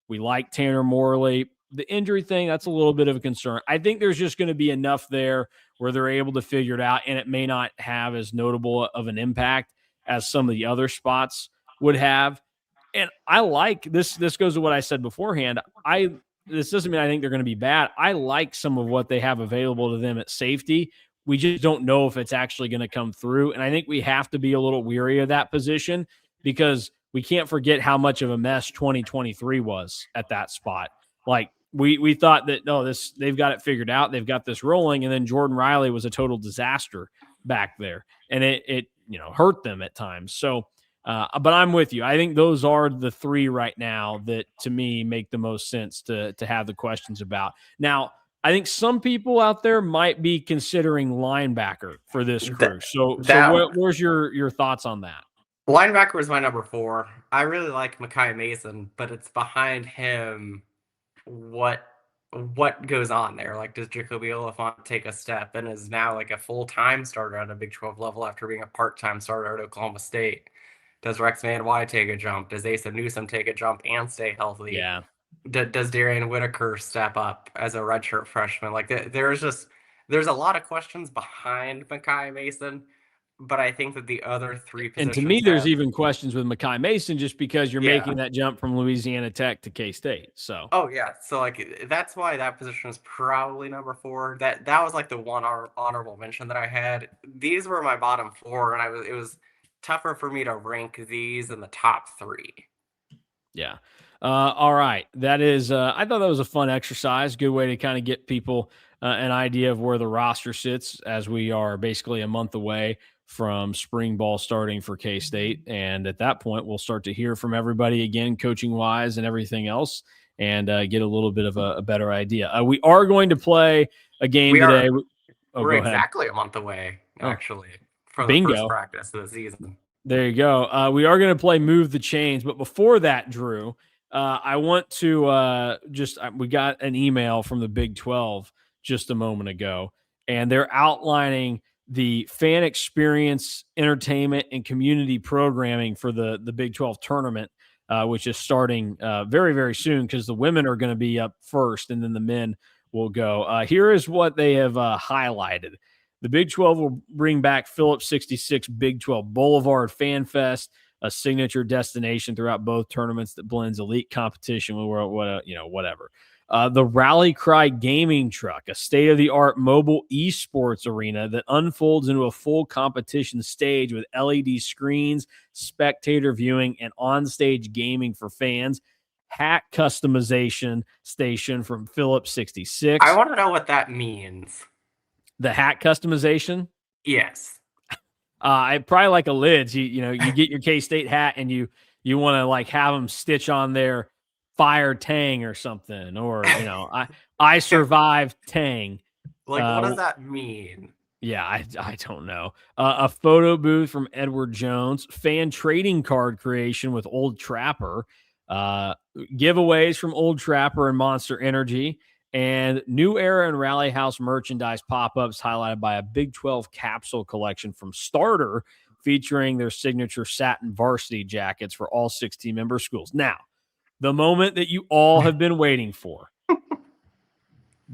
S1: We like Tanner Morley. The injury thing, that's a little bit of a concern. I think there's just going to be enough there where they're able to figure it out, and it may not have as notable of an impact as some of the other spots would have. And I like this. This goes to what I said beforehand. This doesn't mean I think they're going to be bad. I like some of what they have available to them at safety. We just don't know if it's actually going to come through. And I think we have to be a little weary of that position because we can't forget how much of a mess 2023 was at that spot. Like we thought that, no, they've got it figured out. They've got this rolling. And then Jordan Riley was a total disaster back there. And it hurt them at times. So, but I'm with you. I think those are the three right now that to me make the most sense to have the questions about. Now, I think some people out there might be considering linebacker for this crew. Where's your thoughts on that?
S2: Linebacker was my number 4. I really like Mekhi Mason, but it's behind him what goes on there. Like, does Jacoby Oliphant take a step and is now like a full-time starter at a Big 12 level after being a part-time starter at Oklahoma State? Does Rex Van Wy take a jump? Does Asa Newsome take a jump and stay healthy?
S1: Yeah.
S2: Does Darian Whitaker step up as a redshirt freshman? Like, there's a lot of questions behind Mekhi Mason, but I think that the other 3 positions.
S1: And to me, there's even questions with Mekhi Mason just because you're making that jump from Louisiana Tech to K-State. So.
S2: Oh yeah, so like that's why that position is probably number 4. That was like the one honorable mention that I had. These were my bottom 4, and it was tougher for me to rank these in the top 3.
S1: Yeah. All right. That is, I thought that was a fun exercise. Good way to kind of get people an idea of where the roster sits as we are basically a month away from spring ball starting for K-State. And at that point, we'll start to hear from everybody again, coaching wise and everything else, and get a little bit of a better idea. We are going to play a game today.
S2: We're exactly a month away, actually, from the first practice of the season.
S1: There you go. We are going to play Move the Chains. But before that, Drew, I want to we got an email from the Big 12 just a moment ago, and they're outlining the fan experience, entertainment, and community programming for the Big 12 tournament, which is starting very, very soon because the women are going to be up first and then the men will go. Here is what they have highlighted. The Big 12 will bring back Phillips 66 Big 12 Boulevard Fan Fest, a signature destination throughout both tournaments that blends elite competition with whatever. The Rally Cry Gaming Truck, a state-of-the-art mobile esports arena that unfolds into a full competition stage with LED screens, spectator viewing, and on-stage gaming for fans. Hat customization station from Phillips 66.
S2: I want to know what that means.
S1: The hat customization?
S2: Yes.
S1: I probably like a lids. You get your K-State hat and you want to like have them stitch on there Fire Tang or something, or I survived Tang.
S2: Like, what does that mean?
S1: Yeah, I don't know. A photo booth from Edward Jones, fan trading card creation with Old Trapper, giveaways from Old Trapper and Monster Energy, and New Era and Rally House merchandise pop-ups highlighted by a Big 12 capsule collection from Starter featuring their signature satin varsity jackets for all 16 member schools. Now, the moment that you all have been waiting for.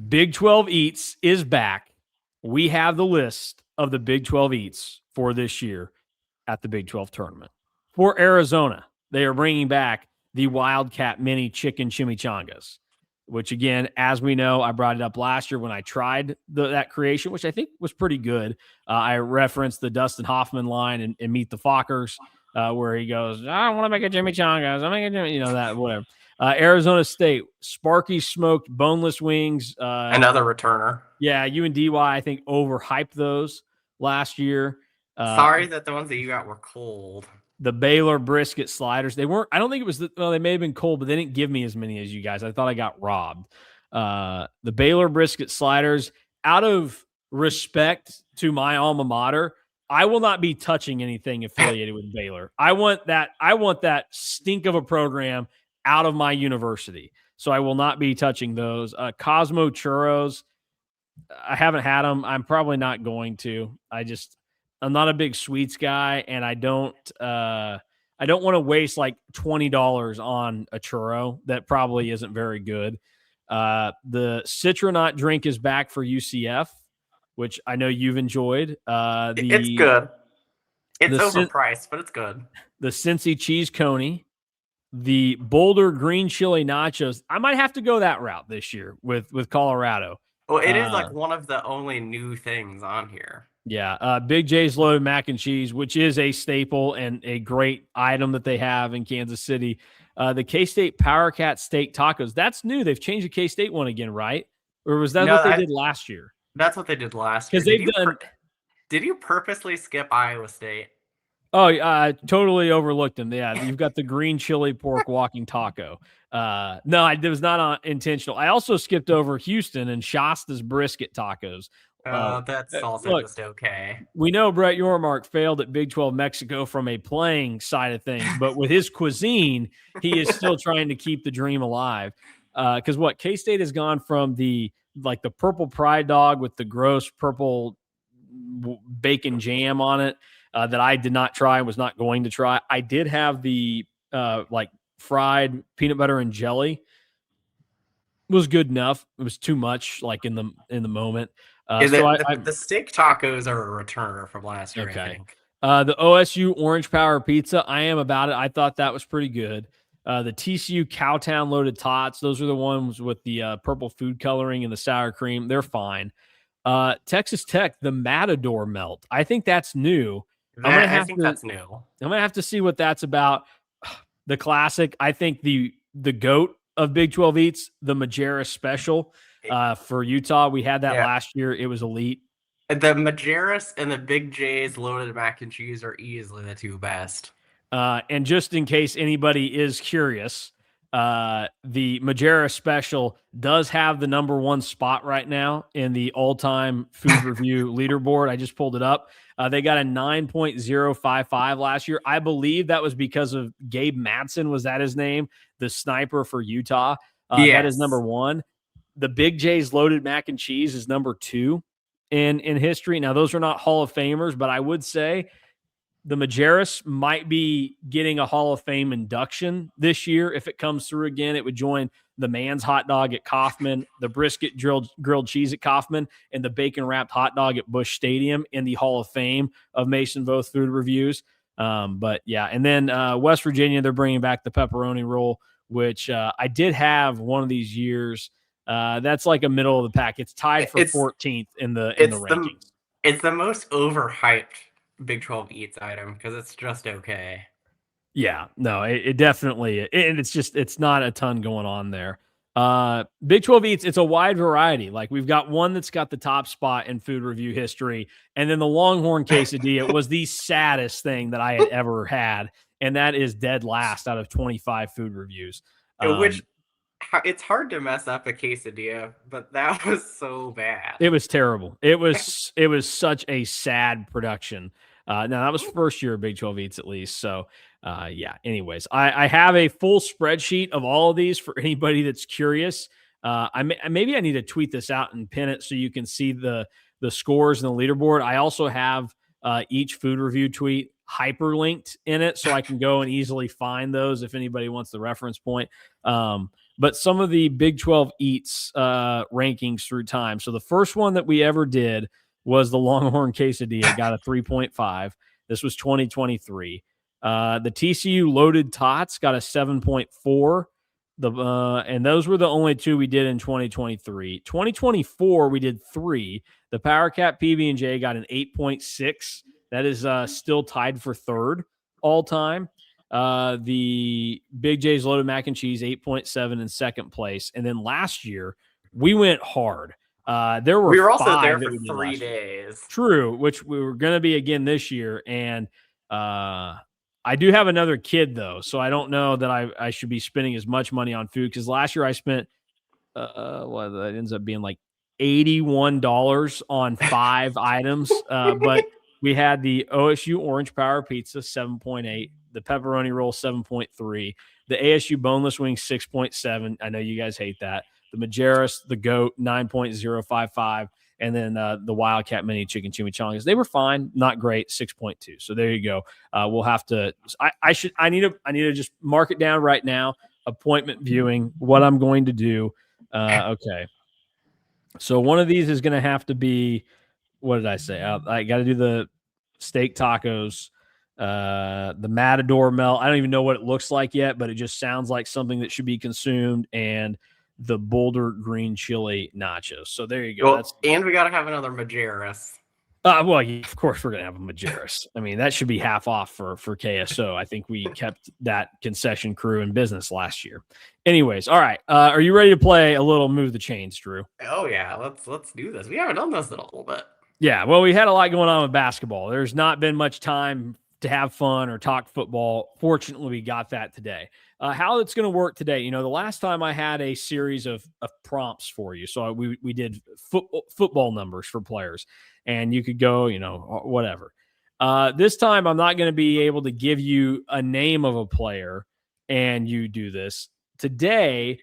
S1: Big 12 Eats is back. We have the list of the Big 12 Eats for this year at the Big 12 tournament. For Arizona, they are bringing back the Wildcat Mini Chicken Chimichangas, which, again, as we know, I brought it up last year when I tried that creation, which I think was pretty good. I referenced the Dustin Hoffman line in Meet the Fockers, where he goes, I want to make a chimichangas. I'm making that, whatever. Arizona State, Sparky smoked boneless wings.
S2: Another returner.
S1: Yeah, you and DY, I think, overhyped those last year.
S2: Sorry that the ones that you got were cold.
S1: The Baylor brisket sliders. They weren't, I don't think it was, they may have been cold, but they didn't give me as many as you guys. I thought I got robbed. The Baylor brisket sliders, out of respect to my alma mater, I will not be touching anything affiliated with Baylor. I want that stink of a program out of my university. So I will not be touching those. Cosmo churros, I haven't had them. I'm probably not going to. I'm not a big sweets guy, and I don't want to waste like $20 on a churro that probably isn't very good. The Citronaut drink is back for UCF, which I know you've enjoyed.
S2: It's good. It's
S1: the
S2: overpriced, but it's good.
S1: the Cincy cheese coney, the Boulder green chili nachos. I might have to go that route this year with Colorado.
S2: Well, it is like one of the only new things on here.
S1: Yeah, Big J's loaded mac and cheese, which is a staple and a great item that they have in Kansas City. The K-State Power Cat steak tacos. That's new. They've changed the K-State one again, right? Or was that
S2: No,
S1: what they did last year?
S2: That's what they did last year.
S1: Because they've done.
S2: Did you purposely skip Iowa State?
S1: Oh, I totally overlooked them. Yeah, you've got the green chili pork walking taco. No, it was not intentional. I also skipped over Houston and Shasta's brisket tacos.
S2: That's also just okay.
S1: We know Brett Yormark failed at Big 12 Mexico from a playing side of things, but with his cuisine, he is still trying to keep the dream alive. Because K-State has gone from the purple pride dog with the gross purple bacon jam on it that I did not try and was not going to try. I did have the fried peanut butter and jelly. It was good enough. It was too much in the moment.
S2: The steak tacos are a returner from last year, okay. I think.
S1: The OSU Orange Power Pizza, I am about it. I thought that was pretty good. The TCU Cowtown Loaded Tots, those are the ones with the purple food coloring and the sour cream. They're fine. Texas Tech, the Matador Melt. I think that's new.
S2: I think that's new.
S1: I'm going to have to see what that's about. The classic, I think the GOAT of Big 12 Eats, the Majerus Special for Utah. We had that last year. It was elite.
S2: The Majerus and the Big J's loaded mac and cheese are easily the two best.
S1: And just in case anybody is curious, the Majerus Special does have the #1 spot right now in the all-time food review leaderboard. I just pulled it up. They got a 9.055 last year. I believe that was because of Gabe Madsen. Was that his name? The sniper for Utah.
S2: Yes.
S1: That is #1. The Big J's loaded mac and cheese is #2 in history. Now, those are not Hall of Famers, but I would say the Majerus might be getting a Hall of Fame induction this year. If it comes through again, it would join the Man's hot dog at Kauffman, the brisket grilled cheese at Kauffman, and the bacon-wrapped hot dog at Busch Stadium in the Hall of Fame of Mason Voth food reviews. But, yeah, and then West Virginia, they're bringing back the pepperoni roll, which I did have one of these years. That's like a middle of the pack. It's tied for 14th in the rankings.
S2: It's the most overhyped Big 12 Eats item because it's just okay.
S1: Yeah, no, it definitely, and it's not a ton going on there. Big 12 Eats, it's a wide variety. Like we've got one that's got the top spot in food review history, and then the Longhorn quesadilla was the saddest thing that I had ever had, and that is dead last out of 25 food reviews.
S2: Which it's hard to mess up a quesadilla, but that was so bad.
S1: It was terrible. It was such a sad production. Now that was first year of Big 12 Eats at least. So yeah, anyways, I have a full spreadsheet of all of these for anybody that's curious. Maybe I need to tweet this out and pin it so you can see the scores and the leaderboard. I also have each food review tweet hyperlinked in it so I can go and easily find those if anybody wants the reference point. But some of the Big 12 Eats rankings through time. So the first one that we ever did was the Longhorn quesadilla, got a 3.5. This was 2023. The TCU Loaded Tots got a 7.4. And those were the only two we did in 2023. 2024, we did 3. The Power Cat PB&J got an 8.6. That is still tied for 3rd all time. The Big J's Loaded Mac and Cheese, 8.7 in 2nd place. And then last year, we went hard. We
S2: were also there for 3 days.
S1: True, which we were going to be again this year. And I do have another kid, though, so I don't know that I should be spending as much money on food because last year I spent, that ends up being like $81 on 5 items. But we had the OSU Orange Power Pizza, 7.8. The pepperoni roll, 7.3. The ASU boneless wings, 6.7. I know you guys hate that. The Majerus, the GOAT, 9.055. And then the Wildcat mini chicken chimichangas. They were fine, not great, 6.2. So there you go. We'll have to. I need to just mark it down right now. Appointment viewing. What I'm going to do. Okay. So one of these is going to have to be. What did I say? I got to do the steak tacos. the Matador melt. I don't even know what it looks like yet, but it just sounds like something that should be consumed. And the Boulder green chili nachos. So there you go.
S2: Well, and we got to have another Majerus.
S1: Well, yeah, of course we're gonna have a Majerus. I mean, that should be half off for KSO. I think we kept that concession crew in business last year. Anyways, all right. Are you ready to play a little Move the Chains, Drew?
S2: Oh yeah, let's do this. We haven't done this in a little bit.
S1: Yeah, well, we had a lot going on with basketball. There's not been much time to have fun or talk football. Fortunately, we got that today. How it's going to work today, the last time I had a series of prompts for you. So we did football numbers for players, and you could go, whatever. This time, I'm not going to be able to give you a name of a player and you do this. Today,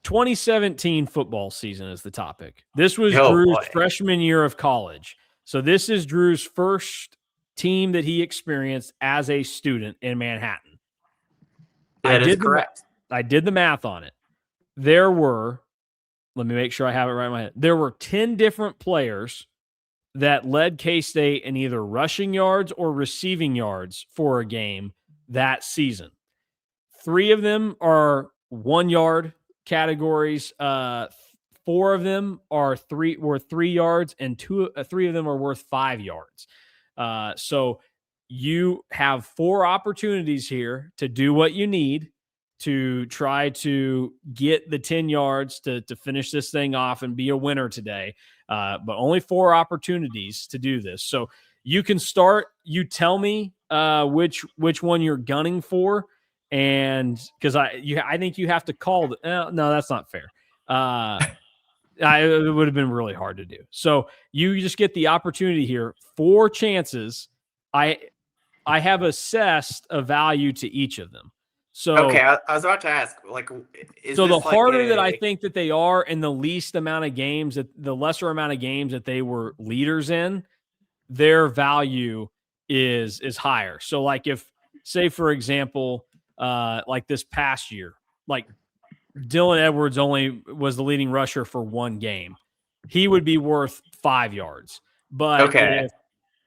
S1: 2017 football season is the topic. This was Drew's freshman year of college. So this is Drew's first team that he experienced as a student in Manhattan.
S2: That is correct.
S1: I did the math on it. There were, let me make sure I have it right in my head. There were 10 different players that led K-State in either rushing yards or receiving yards for a game that season. 3 of them are 1 yard categories. 4 of them are 3 yards, and 3 of them are worth 5 yards. So you have 4 opportunities here to do what you need to try to get the 10 yards to finish this thing off and be a winner today. But only 4 opportunities to do this. So you can start. You tell me which one you're gunning for. And because I think you have to call no, that's not fair. It would have been really hard to do. So you just get the opportunity here. 4 chances. I have assessed a value to each of them. So
S2: okay, I was about to ask,
S1: so the harder that I think that they are, and the lesser amount of games that they were leaders in, their value is higher. So like if, say for example, like this past year, like Dylan Edwards only was the leading rusher for 1 game, he would be worth 5 yards. But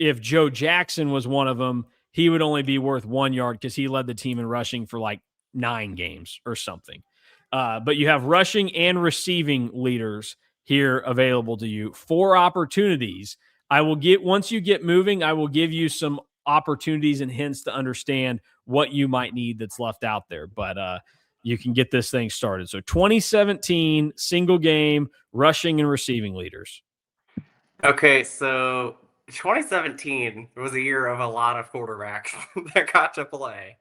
S1: if Joe Jackson was one of them, he would only be worth 1 yard because he led the team in rushing for like 9 games or something. But you have rushing and receiving leaders here available to you. 4 opportunities. Once you get moving, I will give you some opportunities and hints to understand what you might need that's left out there. But you can get this thing started. So 2017 single game rushing and receiving leaders.
S2: Okay, so 2017 was a year of a lot of quarterbacks that got to play.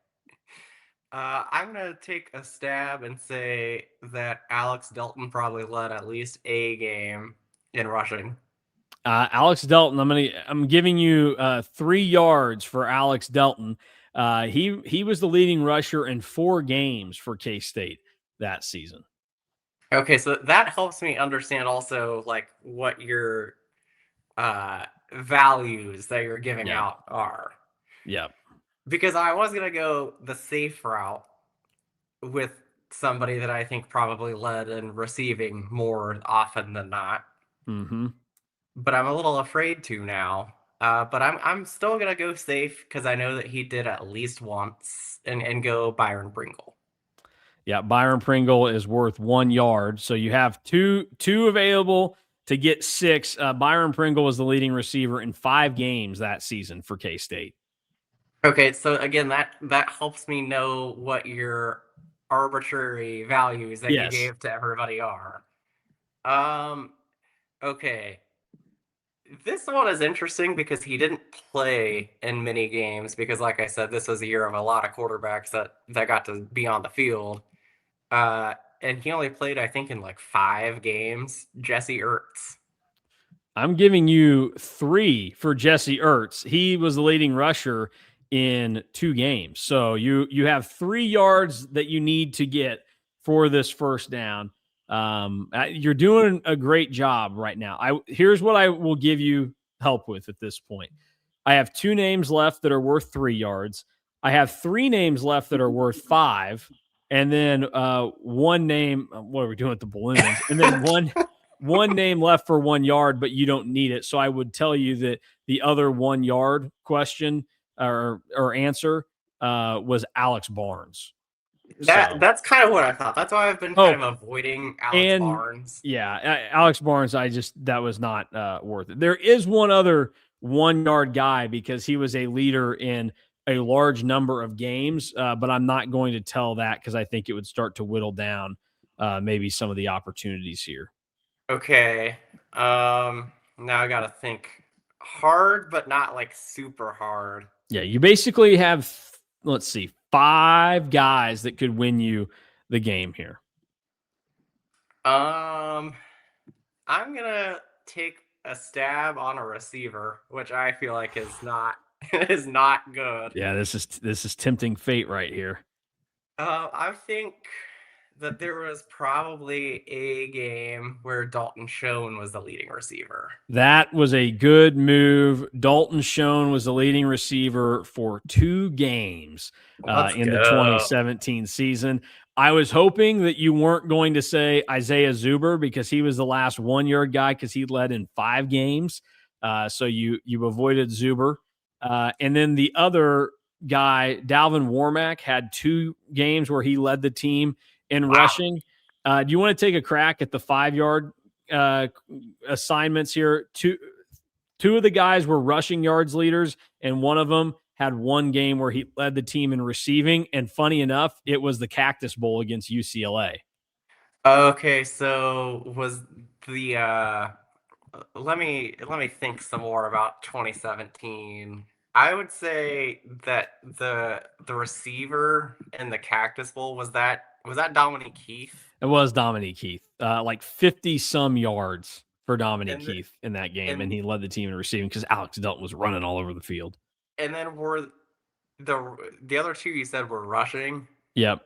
S2: I'm going to take a stab and say that Alex Delton probably led at least a game in rushing.
S1: Alex Delton, I'm giving you 3 yards for Alex Delton. He was the leading rusher in 4 games for K-State that season.
S2: Okay, so that helps me understand also like what your values that you're giving out are.
S1: Yeah.
S2: Because I was going to go the safe route with somebody that I think probably led in receiving more often than not.
S1: Mm-hmm.
S2: But I'm a little afraid to now. But I'm still going to go safe because I know that he did at least once and go Byron Pringle.
S1: Yeah, Byron Pringle is worth 1 yard. So you have two available to get 6. Byron Pringle was the leading receiver in 5 games that season for K-State.
S2: Okay, so again, that helps me know what your arbitrary values that you gave to everybody are. Okay. This one is interesting because he didn't play in many games because, like I said, this was a year of a lot of quarterbacks that got to be on the field. And he only played, I think, in like 5 games. Jesse Ertz.
S1: I'm giving you 3 for Jesse Ertz. He was the leading rusher in 2 games. So you have 3 yards that you need to get for this first down. You're doing a great job right now. Here's what I will give you help with at this point. I have 2 names left that are worth 3 yards. I have 3 names left that are worth 5. And then 1 name, what are we doing with the balloons? And then one name left for 1 yard, but you don't need it. So I would tell you that the other 1 yard question, or answer was Alex Barnes. So,
S2: That's kind of what I thought. That's why I've been kind of avoiding Alex Barnes.
S1: Yeah, Alex Barnes, that was not worth it. There is one other 1 yard guy because he was a leader in a large number of games, but I'm not going to tell that because I think it would start to whittle down maybe some of the opportunities here.
S2: Okay. Now I gotta think hard, but not like super hard.
S1: Yeah, you basically have, let's see, 5 guys that could win you the game here.
S2: I'm gonna take a stab on a receiver, which I feel like is not is not good.
S1: Yeah, this is tempting fate right here.
S2: I think that there was probably a game where Dalton Schoen was the leading receiver.
S1: That was a good move. Dalton Schoen was the leading receiver for 2 games in the 2017 season. I was hoping that you weren't going to say Isaiah Zuber because he was the last 1 yard guy because he led in 5 games. So you avoided Zuber. And then the other guy, Dalvin Warmack, had 2 games where he led the team in rushing. Do you want to take a crack at the 5 yard assignments here? Two of the guys were rushing yards leaders, and one of them had 1 game where he led the team in receiving. And funny enough, it was the Cactus Bowl against UCLA.
S2: Okay, so was the let me think some more about 2017. I would say that the receiver in the Cactus Bowl was that Dominique Keith?
S1: It was Dominique Keith, like 50 some yards for Dominique Keith in that game, and he led the team in receiving because Alex Delton was running all over the field.
S2: And then were the other 2 you said were rushing?
S1: Yep.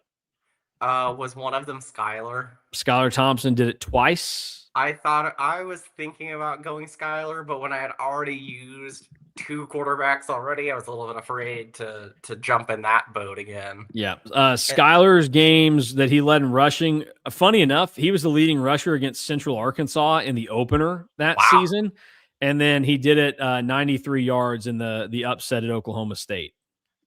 S2: Was one of them Skylar?
S1: Skylar Thompson did it twice.
S2: I was thinking about going Skylar, but when I had already used 2 quarterbacks already, I was a little bit afraid to jump in that boat again.
S1: Yeah. Skylar's games that he led in rushing, funny enough, he was the leading rusher against Central Arkansas in the opener that season. And then he did it 93 yards in the upset at Oklahoma State.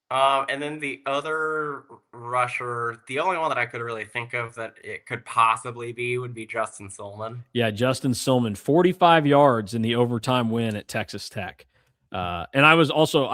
S2: And then the other rusher, the only one that I could really think of that it could possibly be would be Justin Silman.
S1: Yeah, Justin Silman, 45 yards in the overtime win at Texas Tech. And I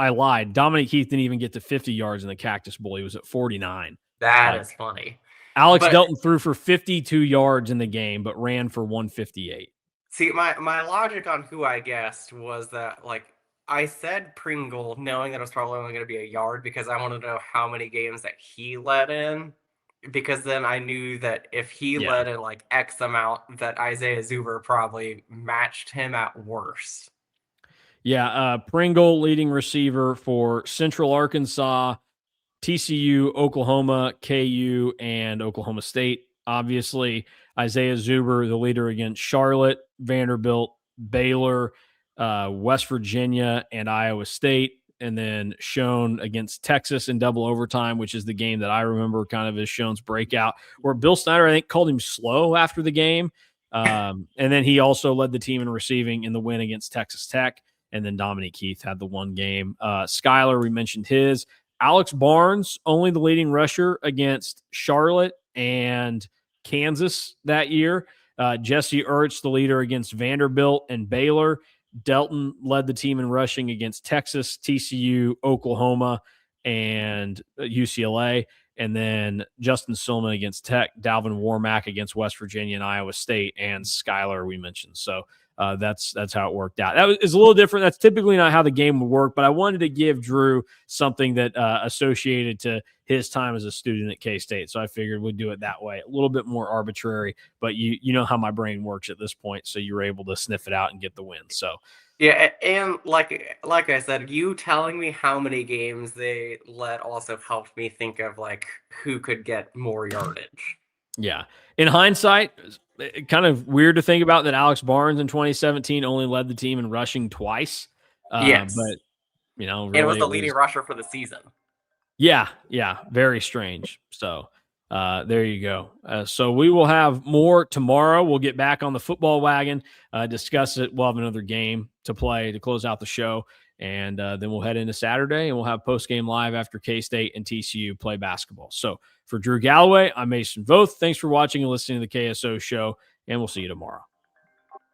S1: lied. Dominique Keith didn't even get to 50 yards in the Cactus Bowl. He was at 49.
S2: That is funny.
S1: Alex Delton threw for 52 yards in the game, but ran for 158.
S2: See, my logic on who I guessed was that, like, I said Pringle, knowing that it was probably only going to be a yard because I wanted to know how many games that he led in. Because then I knew that if he led in like X amount, that Isaiah Zuber probably matched him at worst.
S1: Yeah, Pringle, leading receiver for Central Arkansas, TCU, Oklahoma, KU, and Oklahoma State. Obviously, Isaiah Zuber, the leader against Charlotte, Vanderbilt, Baylor, West Virginia, and Iowa State. And then Schoen against Texas in double overtime, which is the game that I remember kind of as Schoen's breakout, where Bill Snyder, I think, called him slow after the game. And then he also led the team in receiving in the win against Texas Tech. And then Dominique Keith had the 1 game. Skylar, we mentioned his. Alex Barnes, only the leading rusher against Charlotte and Kansas that year. Jesse Ertz, the leader against Vanderbilt and Baylor. Delton led the team in rushing against Texas, TCU, Oklahoma, and UCLA. And then Justin Silman against Tech, Dalvin Warmack against West Virginia and Iowa State, and Skylar we mentioned. So that's how it worked out. Is a little different. That's typically not how the game would work, but I wanted to give Drew something that associated to his time as a student at K-State. So I figured we'd do it that way. A little bit more arbitrary, but you know how my brain works at this point, so you were able to sniff it out and get the win. So
S2: yeah, and like I said, you telling me how many games they led also helped me think of like who could get more yardage.
S1: Yeah. In hindsight, kind of weird to think about that Alex Barnes in 2017 only led the team in rushing twice.
S2: Yes.
S1: But, really,
S2: it was the leading rusher for the season.
S1: Yeah. Very strange. So, There you go. So we will have more tomorrow. We'll get back on the football wagon, discuss it. We'll have another game to play to close out the show. And then we'll head into Saturday and we'll have post-game live after K-State and TCU play basketball. So for Drew Galloway, I'm Mason Voth. Thanks for watching and listening to the KSO show, and we'll see you tomorrow.